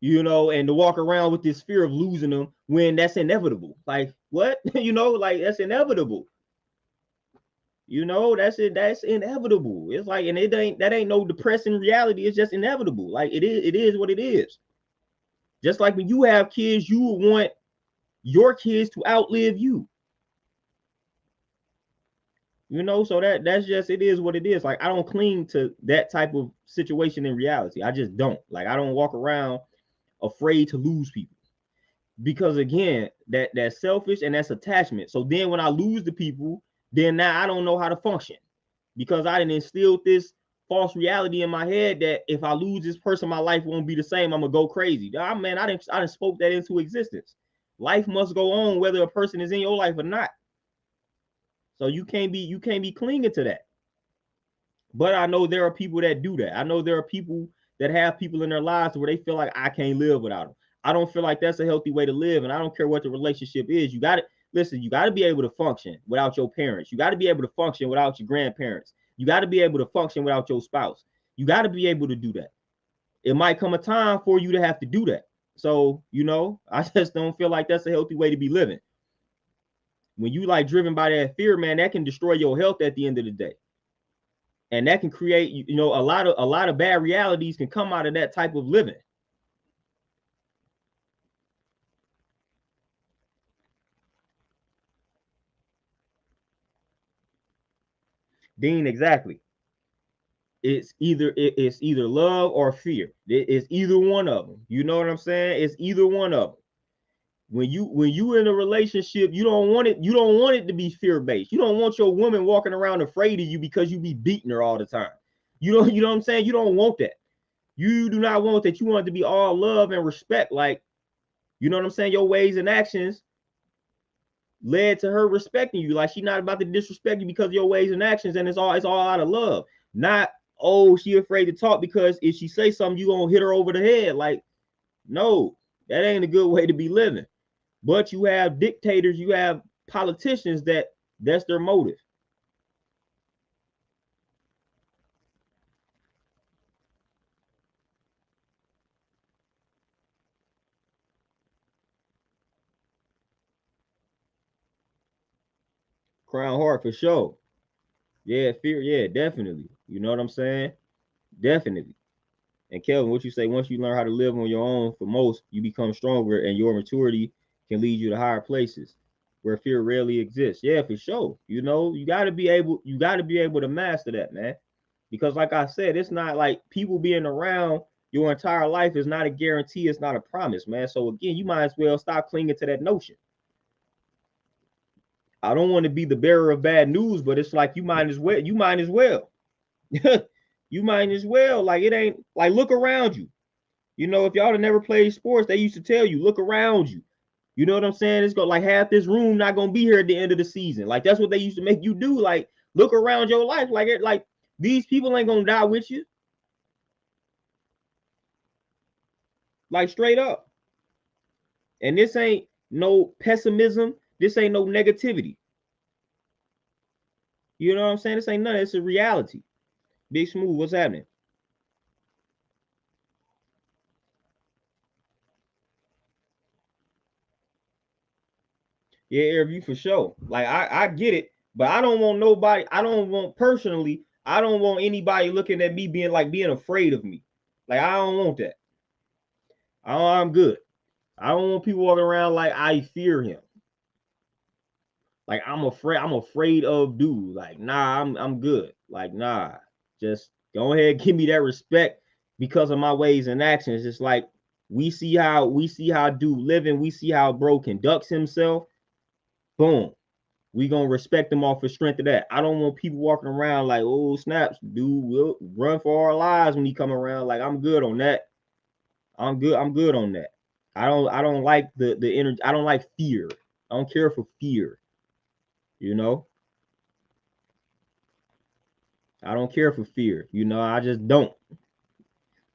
you know, and to walk around with this fear of losing them when that's inevitable. Like what? You know, like that's inevitable. You know, that's it. That's inevitable. It's like, and it ain't, that ain't no depressing reality. It's just inevitable. Like it is. It is what it is. Just like when you have kids, you would want your kids to outlive you. You know, so that's just, it is what it is. Like I don't cling to that type of situation in reality. I just don't. Like I don't walk around afraid to lose people, because again, that's selfish and that's attachment. So then when I lose the people, then now I don't know how to function, because I didn't instill this false reality in my head that if I lose this person, my life won't be the same. I'm gonna go crazy. Man, I didn't spoke that into existence. Life must go on whether a person is in your life or not. So you can't be clinging to that. But I know there are people that do that. I know there are people that have people in their lives where they feel like I can't live without them. I don't feel like that's a healthy way to live, and I don't care what the relationship is. You got to listen. You got to be able to function without your parents. You got to be able to function without your grandparents. You got to be able to function without your spouse. You got to be able to do that. It might come a time for you to have to do that. So, you know, I just don't feel like that's a healthy way to be living. When you like driven by that fear, man, that can destroy your health at the end of the day. And that can create, you know, a lot of bad realities can come out of that type of living. Dean, exactly. It's either love or fear. It's either one of them. You know what I'm saying? It's either one of them. When you in a relationship, you don't want it to be fear based. You don't want your woman walking around afraid of you because you be beating her all the time. You know what I'm saying? You don't want that. You do not want that. You want it to be all love and respect. Like, you know what I'm saying? Your ways and actions led to her respecting you. Like, she's not about to disrespect you because of your ways and actions, and it's all out of love. Not, oh, she afraid to talk because if she say something, you gonna hit her over the head. Like, no, that ain't a good way to be living. But you have dictators, you have politicians that's their motive. Crown Heart for sure. Yeah, fear. Yeah, definitely. You know what I'm saying? Definitely. And Kelvin, what you say? Once you learn how to live on your own, for most, you become stronger, and your maturity can lead you to higher places where fear rarely exists. Yeah, for sure. You know, you got to be able to master that, man. Because like I said, it's not like people being around your entire life is not a guarantee, it's not a promise, man. So again, you might as well stop clinging to that notion. I don't want to be the bearer of bad news, but it's like you might as well. You might as well. Like, it ain't like, look around you. You know, if y'all have never played sports, they used to tell you, look around you. You know what I'm saying? It's going like half this room not gonna be here at the end of the season. Like, that's what they used to make you do. Like, look around your life. Like, These people ain't gonna die with you. Like straight up. And this ain't no pessimism. This ain't no negativity. You know what I'm saying? This ain't nothing. It's a reality. Big Smooth, what's happening? Yeah, interview for sure. Like I get it, but I don't want nobody. I don't want personally. I don't want anybody looking at me being afraid of me. Like I don't want that. I'm good. I don't want people walking around like I fear him. Like I'm afraid. I'm afraid of dude. Like nah, I'm good. Like nah, just go ahead and give me that respect because of my ways and actions. It's like we see how dude living. We see how bro conducts himself. Boom. We gonna respect them off the strength of that. I don't want people walking around like, oh snaps, dude, we'll run for our lives when he come around. Like I'm good on that. I'm good. I'm good on that. I don't like the energy. I don't like fear. I don't care for fear. You know, I don't care for fear. You know, I just don't.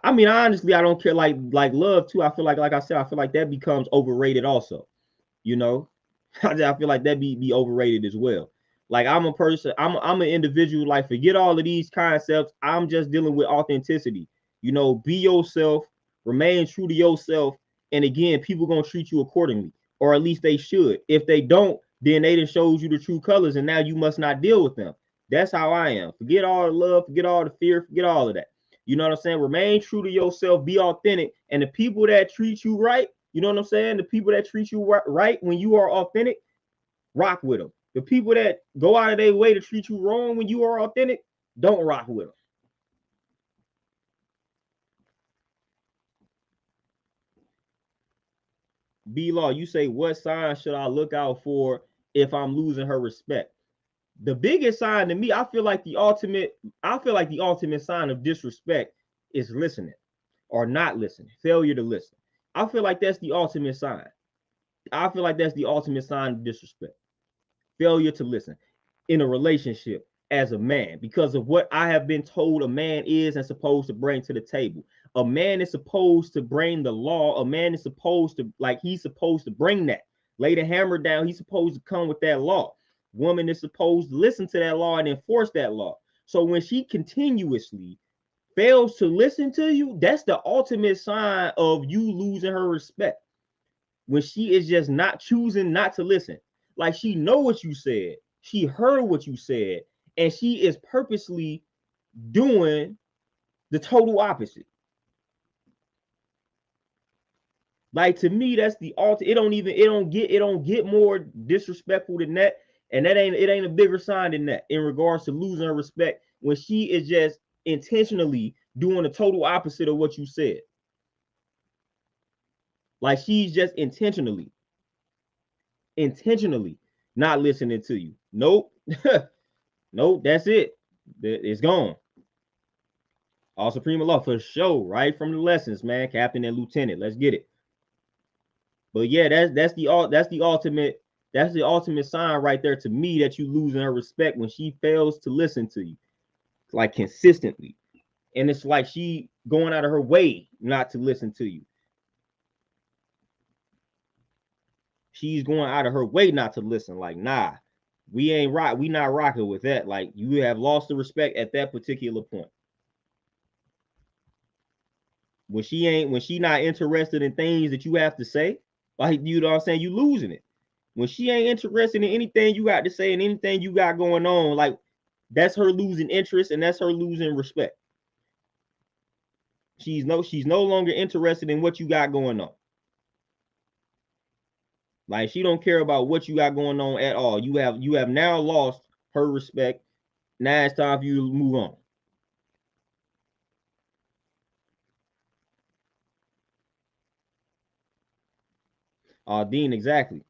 I mean, honestly, I don't care. Like love too. I feel like I said, I feel like that becomes overrated also. You know, I feel like that be overrated as well. Like I'm a person, I'm an individual. Like forget all of these concepts. I'm just dealing with authenticity. You know, be yourself, remain true to yourself, and again, people gonna treat you accordingly, or at least they should. If they don't, then they done shows you the true colors, and now you must not deal with them. That's how I am. Forget all the love, forget all the fear, forget all of that. You know what I'm saying? Remain true to yourself, be authentic, and the people that treat you right, you know what I'm saying? The people that treat you right when you are authentic, rock with them. The people that go out of their way to treat you wrong when you are authentic, don't rock with them. B Law, you say, what sign should I look out for if I'm losing her respect? The biggest sign to me, I feel like the ultimate sign of disrespect is listening or not listening, failure to listen. I feel like that's the ultimate sign. I feel like that's the ultimate sign of disrespect. Failure to listen in a relationship as a man because of what I have been told a man is and supposed to bring to the table. A man is supposed to bring the law. A man is supposed to, like, he's supposed to bring that, lay the hammer down. He's supposed to come with that law. Woman is supposed to listen to that law and enforce that law. So when she continuously fails to listen to you, that's the ultimate sign of you losing her respect. When she is just not choosing not to listen, like she know what you said, she heard what you said, and she is purposely doing the total opposite. Like to me, that's the ultimate. It don't get more disrespectful than that, and it ain't a bigger sign than that in regards to losing her respect when she is just intentionally doing the total opposite of what you said. Like she's just intentionally not listening to you. Nope. Nope, that's it. It's gone. All Supreme Law for sure, right from the lessons, man. Captain and Lieutenant. Let's get it. But yeah, that's the ultimate sign right there to me that you losing her respect when she fails to listen to you, like consistently. And it's like she going out of her way not to listen to you. She's going out of her way not to listen. Like, nah, we not rocking with that. Like you have lost the respect at that particular point. When she not interested in things that you have to say, like you know what I'm saying, you losing it. When she ain't interested in anything you got to say and anything you got going on, like that's her losing interest and that's her losing respect. She's no longer interested in what you got going on. Like she don't care about what you got going on at all. You have now lost her respect. Now it's time for you to move on. Dean, exactly.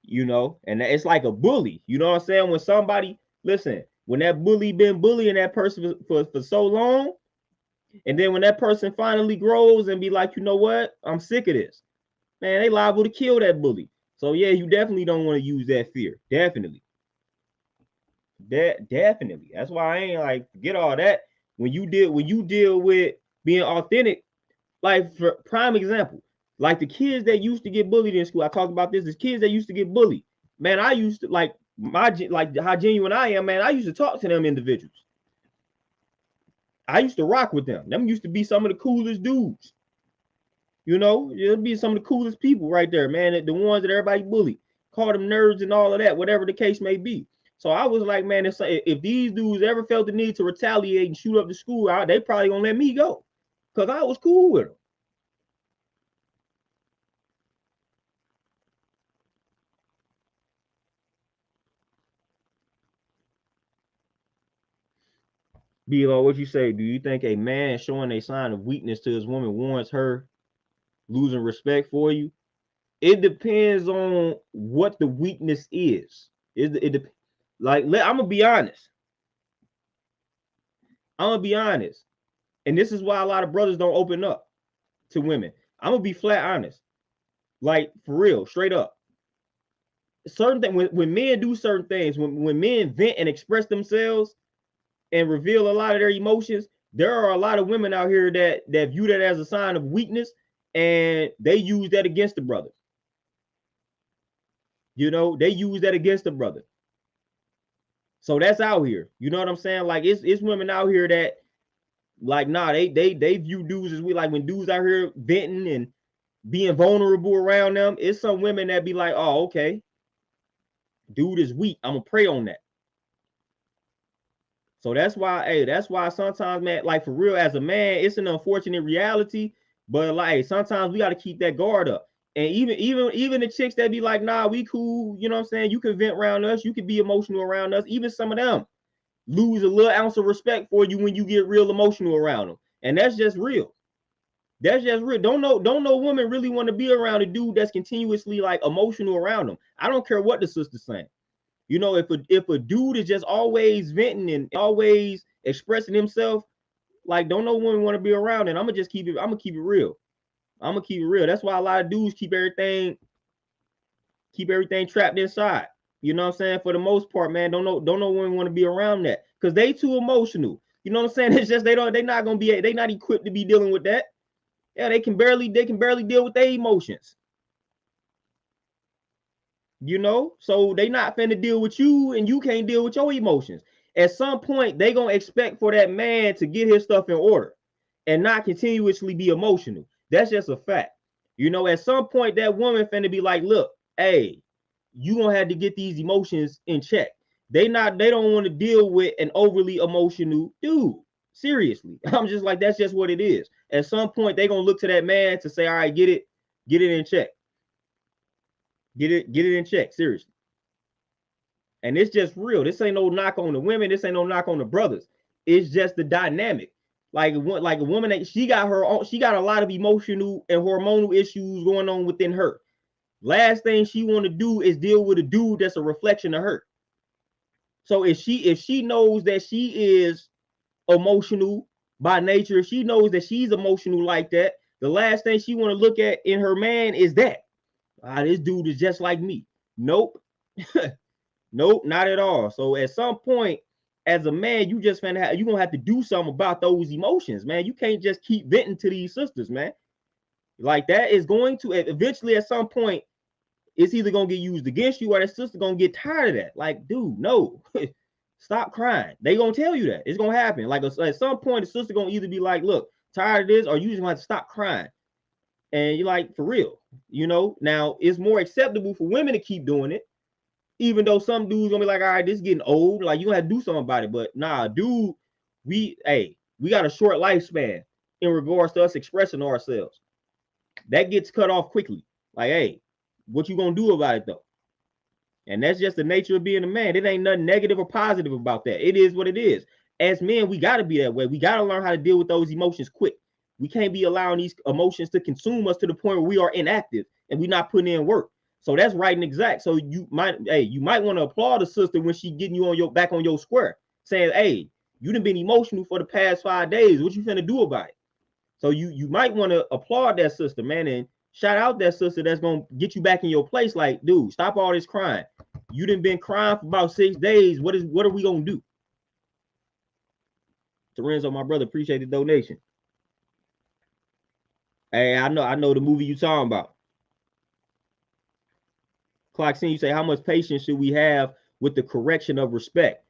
You know, and it's like a bully. You know what I'm saying? When somebody listen, when that bully been bullying that person for so long, and then when that person finally grows and be like, you know what, I'm sick of this, man, they liable to kill that bully. So yeah, you definitely don't want to use that fear. Definitely. That definitely. That's why I ain't like forget all that. When you deal with being authentic, like for prime example, like the kids that used to get bullied in school. I talked about this. The kids that used to get bullied. Man, I used to like how genuine I am, man. I used to talk to them individuals. I used to rock with them. Them used to be some of the coolest dudes. You know, it'll be some of the coolest people right there, man. The ones that everybody bullied, call them nerds and all of that, whatever the case may be. So I was like, man, if these dudes ever felt the need to retaliate and shoot up the school, they probably gonna let me go, cause I was cool with them. Below, what you say? Do you think a man showing a sign of weakness to his woman warrants her losing respect for you? It depends on what the weakness is. Like I'm gonna be honest. I'm gonna be honest, and this is why a lot of brothers don't open up to women. I'm gonna be flat honest, like for real, straight up. Certain things when men do certain things, when men vent and express themselves and reveal a lot of their emotions, there are a lot of women out here that view that as a sign of weakness, and they use that against the brother. You know, they use that against the brother. So that's out here. You know what I'm saying? Like it's women out here that like nah, they view dudes as we like when dudes out here venting and being vulnerable around them. It's some women that be like, oh, okay, dude is weak. I'm gonna prey on that. So that's why sometimes, man, like for real, as a man, it's an unfortunate reality. But like sometimes we got to keep that guard up. And even the chicks that be like, nah, we cool, you know what I'm saying? You can vent around us, you can be emotional around us. Even some of them lose a little ounce of respect for you when you get real emotional around them. And that's just real. That's just real. Don't no woman really want to be around a dude that's continuously like emotional around them. I don't care what the sister's saying. You know, if a dude is just always venting and always expressing himself, like don't no woman want to be around. And I'm gonna keep it real. I'm gonna keep it real. That's why a lot of dudes keep everything trapped inside. You know what I'm saying? For the most part, man, don't no women want to be around that because they too emotional. You know what I'm saying? It's just they not equipped to be dealing with that. Yeah, they can barely deal with their emotions. You know, so they not finna deal with you and you can't deal with your emotions. At some point they gonna expect for that man to get his stuff in order and not continuously be emotional. That's just a fact. You know, at some point that woman finna be like, look, hey, you gonna have to get these emotions in check. They don't want to deal with an overly emotional dude. Seriously. I'm just like, that's just what it is. At some point they gonna look to that man to say, all right, get it in check. Get it in check. Seriously. And it's just real. This ain't no knock on the women. This ain't no knock on the brothers. It's just the dynamic. Like a woman that she got her own, she got a lot of emotional and hormonal issues going on within her. Last thing she want to do is deal with a dude that's a reflection of her. So if she knows that she is emotional by nature, if she knows that she's emotional like that, the last thing she want to look at in her man is that. This dude is just like me. Nope. Nope, not at all. So at some point, as a man, you just you gonna have to do something about those emotions, man. You can't just keep venting to these sisters, man. Like that is going to eventually at some point, it's either gonna get used against you or that sister gonna get tired of that. Like, dude, no, stop crying. They gonna tell you that it's gonna happen. Like at some point, the sister gonna either be like, look, tired of this, or you just gonna have to stop crying. And you're like, for real, you know. Now it's more acceptable for women to keep doing it, even though some dudes gonna be like, all right, this is getting old, like you gonna have to do something about it. But nah, dude, we got a short lifespan in regards to us expressing ourselves. That gets cut off quickly. Like, hey, what you gonna do about it though? And that's just the nature of being a man. It ain't nothing negative or positive about that. It is what it is. As men, we gotta be that way. We gotta learn how to deal with those emotions quick. We can't be allowing these emotions to consume us to the point where we are inactive and we're not putting in work. So that's right and exact. So you might want to applaud the sister when she getting you on your back on your square, saying, hey, you done been emotional for the past 5 days. What you finna do about it? So you might want to applaud that sister, man, and shout out that sister that's gonna get you back in your place. Like, dude, stop all this crying. You done been crying for about 6 days. What are we gonna do? Lorenzo, my brother, appreciate the donation. Hey, I know the movie you talking about. Clarkson, you say, how much patience should we have with the correction of respect?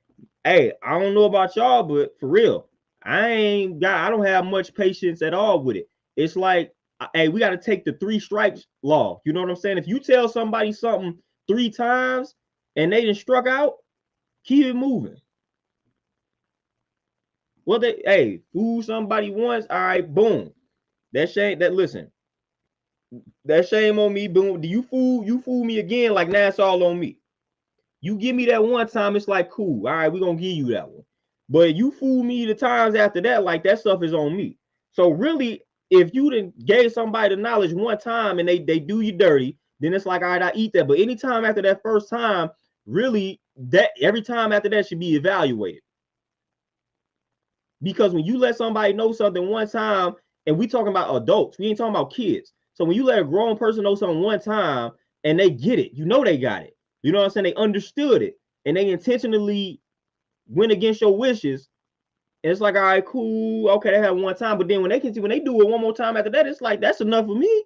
Hey, I don't know about y'all, but for real, I don't have much patience at all with it. It's like, hey, we got to take the 3 strikes law. You know what I'm saying? If you tell somebody something 3 times and they didn't struck out, keep it moving. Well, hey, fool somebody once, all right, boom. That shame, listen, that shame on me, boom. Do you fool me again? Like now it's all on me. You give me that one time, it's like cool. All right, we're gonna give you that one. But you fool me the times after that, like that stuff is on me. So really, if you didn't gave somebody the knowledge one time and they do you dirty, then it's like, all right, I eat that. But anytime after that first time, really, that every time after that should be evaluated. Because when you let somebody know something one time, and we talking about adults, we ain't talking about kids. So when you let a grown person know something one time and they get it, you know they got it. You know what I'm saying? They understood it and they intentionally went against your wishes. And it's like, all right, cool. Okay, they have one time. But then when they do it one more time after that, it's like, that's enough for me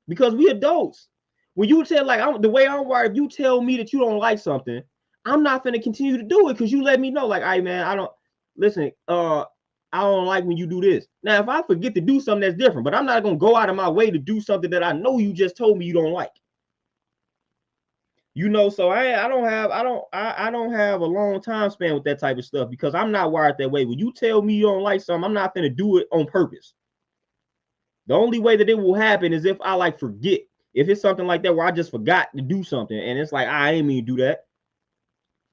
because we adults. When you tell, like, the way I'm wired, if you tell me that you don't like something, I'm not going to continue to do it because you let me know, like, all right, man, I don't, listen, I don't like when you do this. Now, if I forget to do something, that's different, but I'm not going to go out of my way to do something that I know you just told me you don't like. You know, so I don't have a long time span with that type of stuff because I'm not wired that way. When you tell me you don't like something, I'm not going to do it on purpose. The only way that it will happen is if I like forget. If it's something like that where I just forgot to do something and it's like, I ain't mean to do that.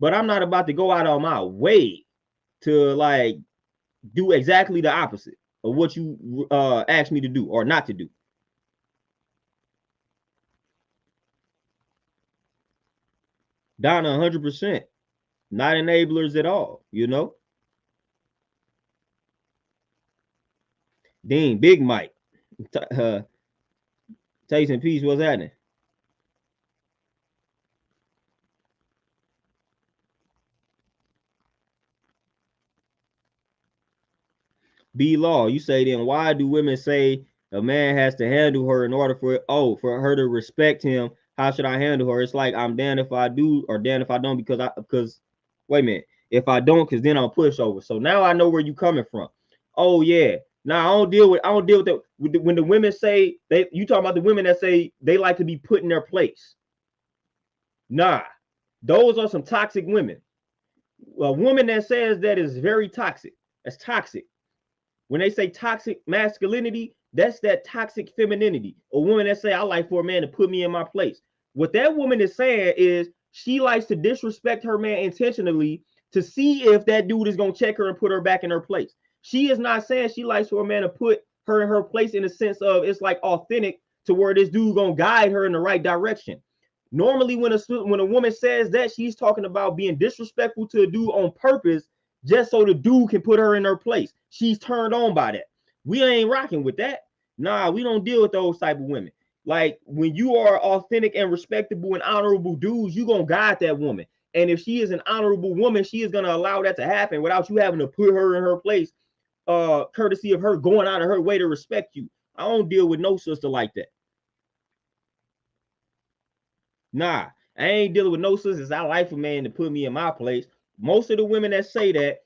But I'm not about to go out of my way to like do exactly the opposite of what you asked me to do or not to do. Donna, 100%. Not enablers at all, you know? Dean, Big Mike. Taste and peace, what's happening? B Law, you say then why do women say a man has to handle her in order for her to respect him? How should I handle her? It's like I'm damned if I do or damned if I don't because wait a minute. If I don't, because then I'm a pushover. So now I know where you coming from. Oh yeah. Now I don't deal with that. When the women say you talking about the women that say they like to be put in their place. Nah, those are some toxic women. A woman that says that is very toxic. That's toxic. When they say toxic masculinity, that's that toxic femininity. A woman that say, I like for a man to put me in my place. What that woman is saying is she likes to disrespect her man intentionally to see if that dude is going to check her and put her back in her place. She is not saying she likes for a man to put her in her place in the sense of it's like authentic to where this dude going to guide her in the right direction. Normally, when a woman says that, she's talking about being disrespectful to a dude on purpose just so the dude can put her in her place. She's turned on by that. We ain't rocking with that. Nah, we don't deal with those type of women. Like when you are authentic and respectable and honorable dudes, you gonna guide that woman. And if she is an honorable woman, she is gonna allow that to happen without you having to put her in her place, courtesy of her going out of her way to respect you. I don't deal with no sister like that. Nah, I ain't dealing with no sisters. I like for man to put me in my place. Most of the women that say that,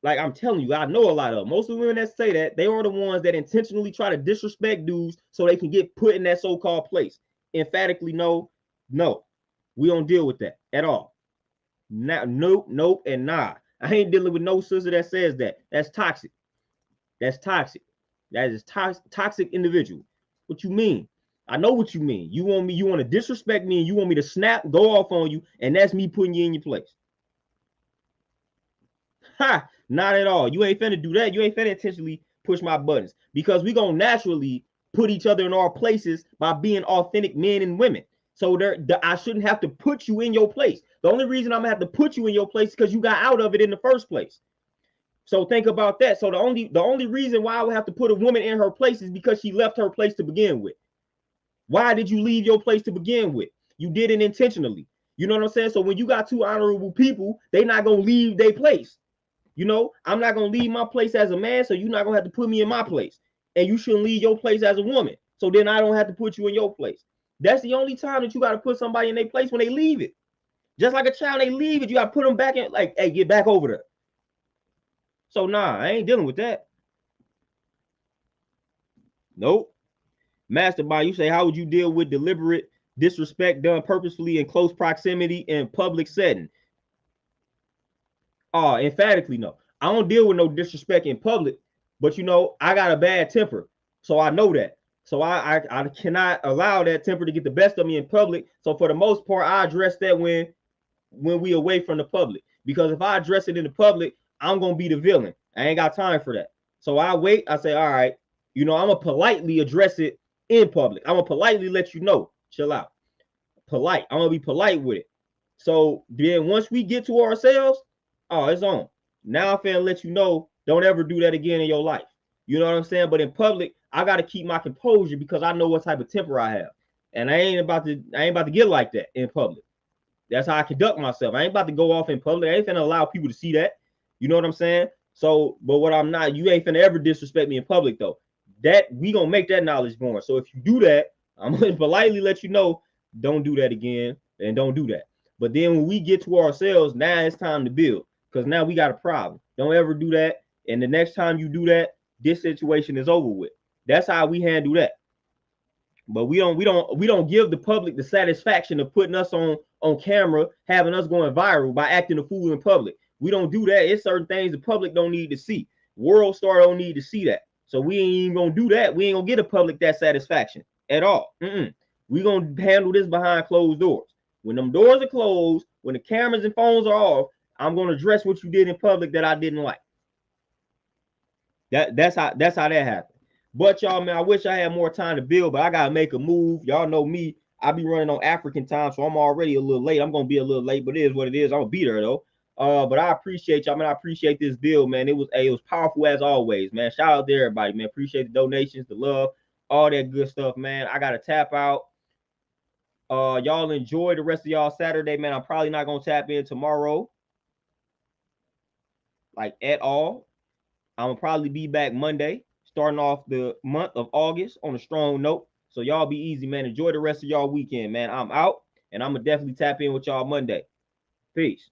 like I'm telling you, I know a lot of them. Most of the women that say that, they are the ones that intentionally try to disrespect dudes so they can get put in that so-called place. Emphatically, no, we don't deal with that at all. Nope, and nah. I ain't dealing with no sister that says that. That's toxic. That's toxic. That is toxic individual. What you mean? I know what you mean. You want to disrespect me and you want me to snap, go off on you, and that's me putting you in your place. Ha! Not at all. You ain't finna do that. You ain't finna intentionally push my buttons because we gonna naturally put each other in our places by being authentic men and women. So I shouldn't have to put you in your place. The only reason I'm gonna have to put you in your place is because you got out of it in the first place. So think about that. So the only reason why I would have to put a woman in her place is because she left her place to begin with. Why did you leave your place to begin with? You did it intentionally. You know what I'm saying? So when you got two honorable people, they not gonna leave their place. You know, I'm not gonna leave my place as a man, so you're not gonna have to put me in my place. And you shouldn't leave your place as a woman. So then I don't have to put you in your place. That's the only time that you got to put somebody in their place, when they leave it. Just like a child, they leave it, you got to put them back in, like, hey, get back over there. So nah, I ain't dealing with that. Nope. Mastermind, you say, how would you deal with deliberate disrespect done purposefully in close proximity in public setting? Oh, emphatically no. I don't deal with no disrespect in public, but you know, I got a bad temper. So I know that. So I cannot allow that temper to get the best of me in public. So for the most part, I address that when we away from the public. Because if I address it in the public, I'm gonna be the villain. I ain't got time for that. So I wait, I say, all right, you know, I'm gonna politely address it in public. I'm gonna politely let you know, chill out. Polite. I'm gonna be polite with it. So then once we get to ourselves, oh, it's on. Now I'm finna let you know, don't ever do that again in your life. You know what I'm saying? But in public, I gotta keep my composure because I know what type of temper I have. And I ain't about to get like that in public. That's how I conduct myself. I ain't about to go off in public. I ain't finna allow people to see that. You know what I'm saying? So, but what I'm not, you ain't finna ever disrespect me in public though. That we gonna make that knowledge born. So if you do that, I'm gonna politely let you know, don't do that again, and don't do that. But then when we get to ourselves, now it's time to build, because now we got a problem. Don't ever do that. And the next time you do that, this situation is over with. That's how we handle that. But we don't give the public the satisfaction of putting us on camera, having us going viral by acting a fool in public. We don't do that. It's certain things the public don't need to see. World Star don't need to see that. So we ain't even gonna do that. We ain't gonna get the public that satisfaction at all. We gonna handle this behind closed doors. When them doors are closed, when the cameras and phones are off, I'm gonna address what you did in public that I didn't like. That's how that happened. But y'all, man, I wish I had more time to build, but I gotta make a move. Y'all know me. I be running on African time, so I'm already a little late. I'm gonna be a little late, but it is what it is. I'm gonna be there though. But I appreciate y'all, man. I appreciate this build, man. It was powerful as always, man. Shout out to everybody, man. Appreciate the donations, the love, all that good stuff, man. I gotta tap out. Y'all enjoy the rest of y'all Saturday, man. I'm probably not gonna tap in tomorrow, like at all. I'm gonna probably be back Monday, starting off the month of August on a strong note. So y'all be easy, man. Enjoy the rest of y'all weekend, man. I'm out, and I'm gonna definitely tap in with y'all Monday. Peace.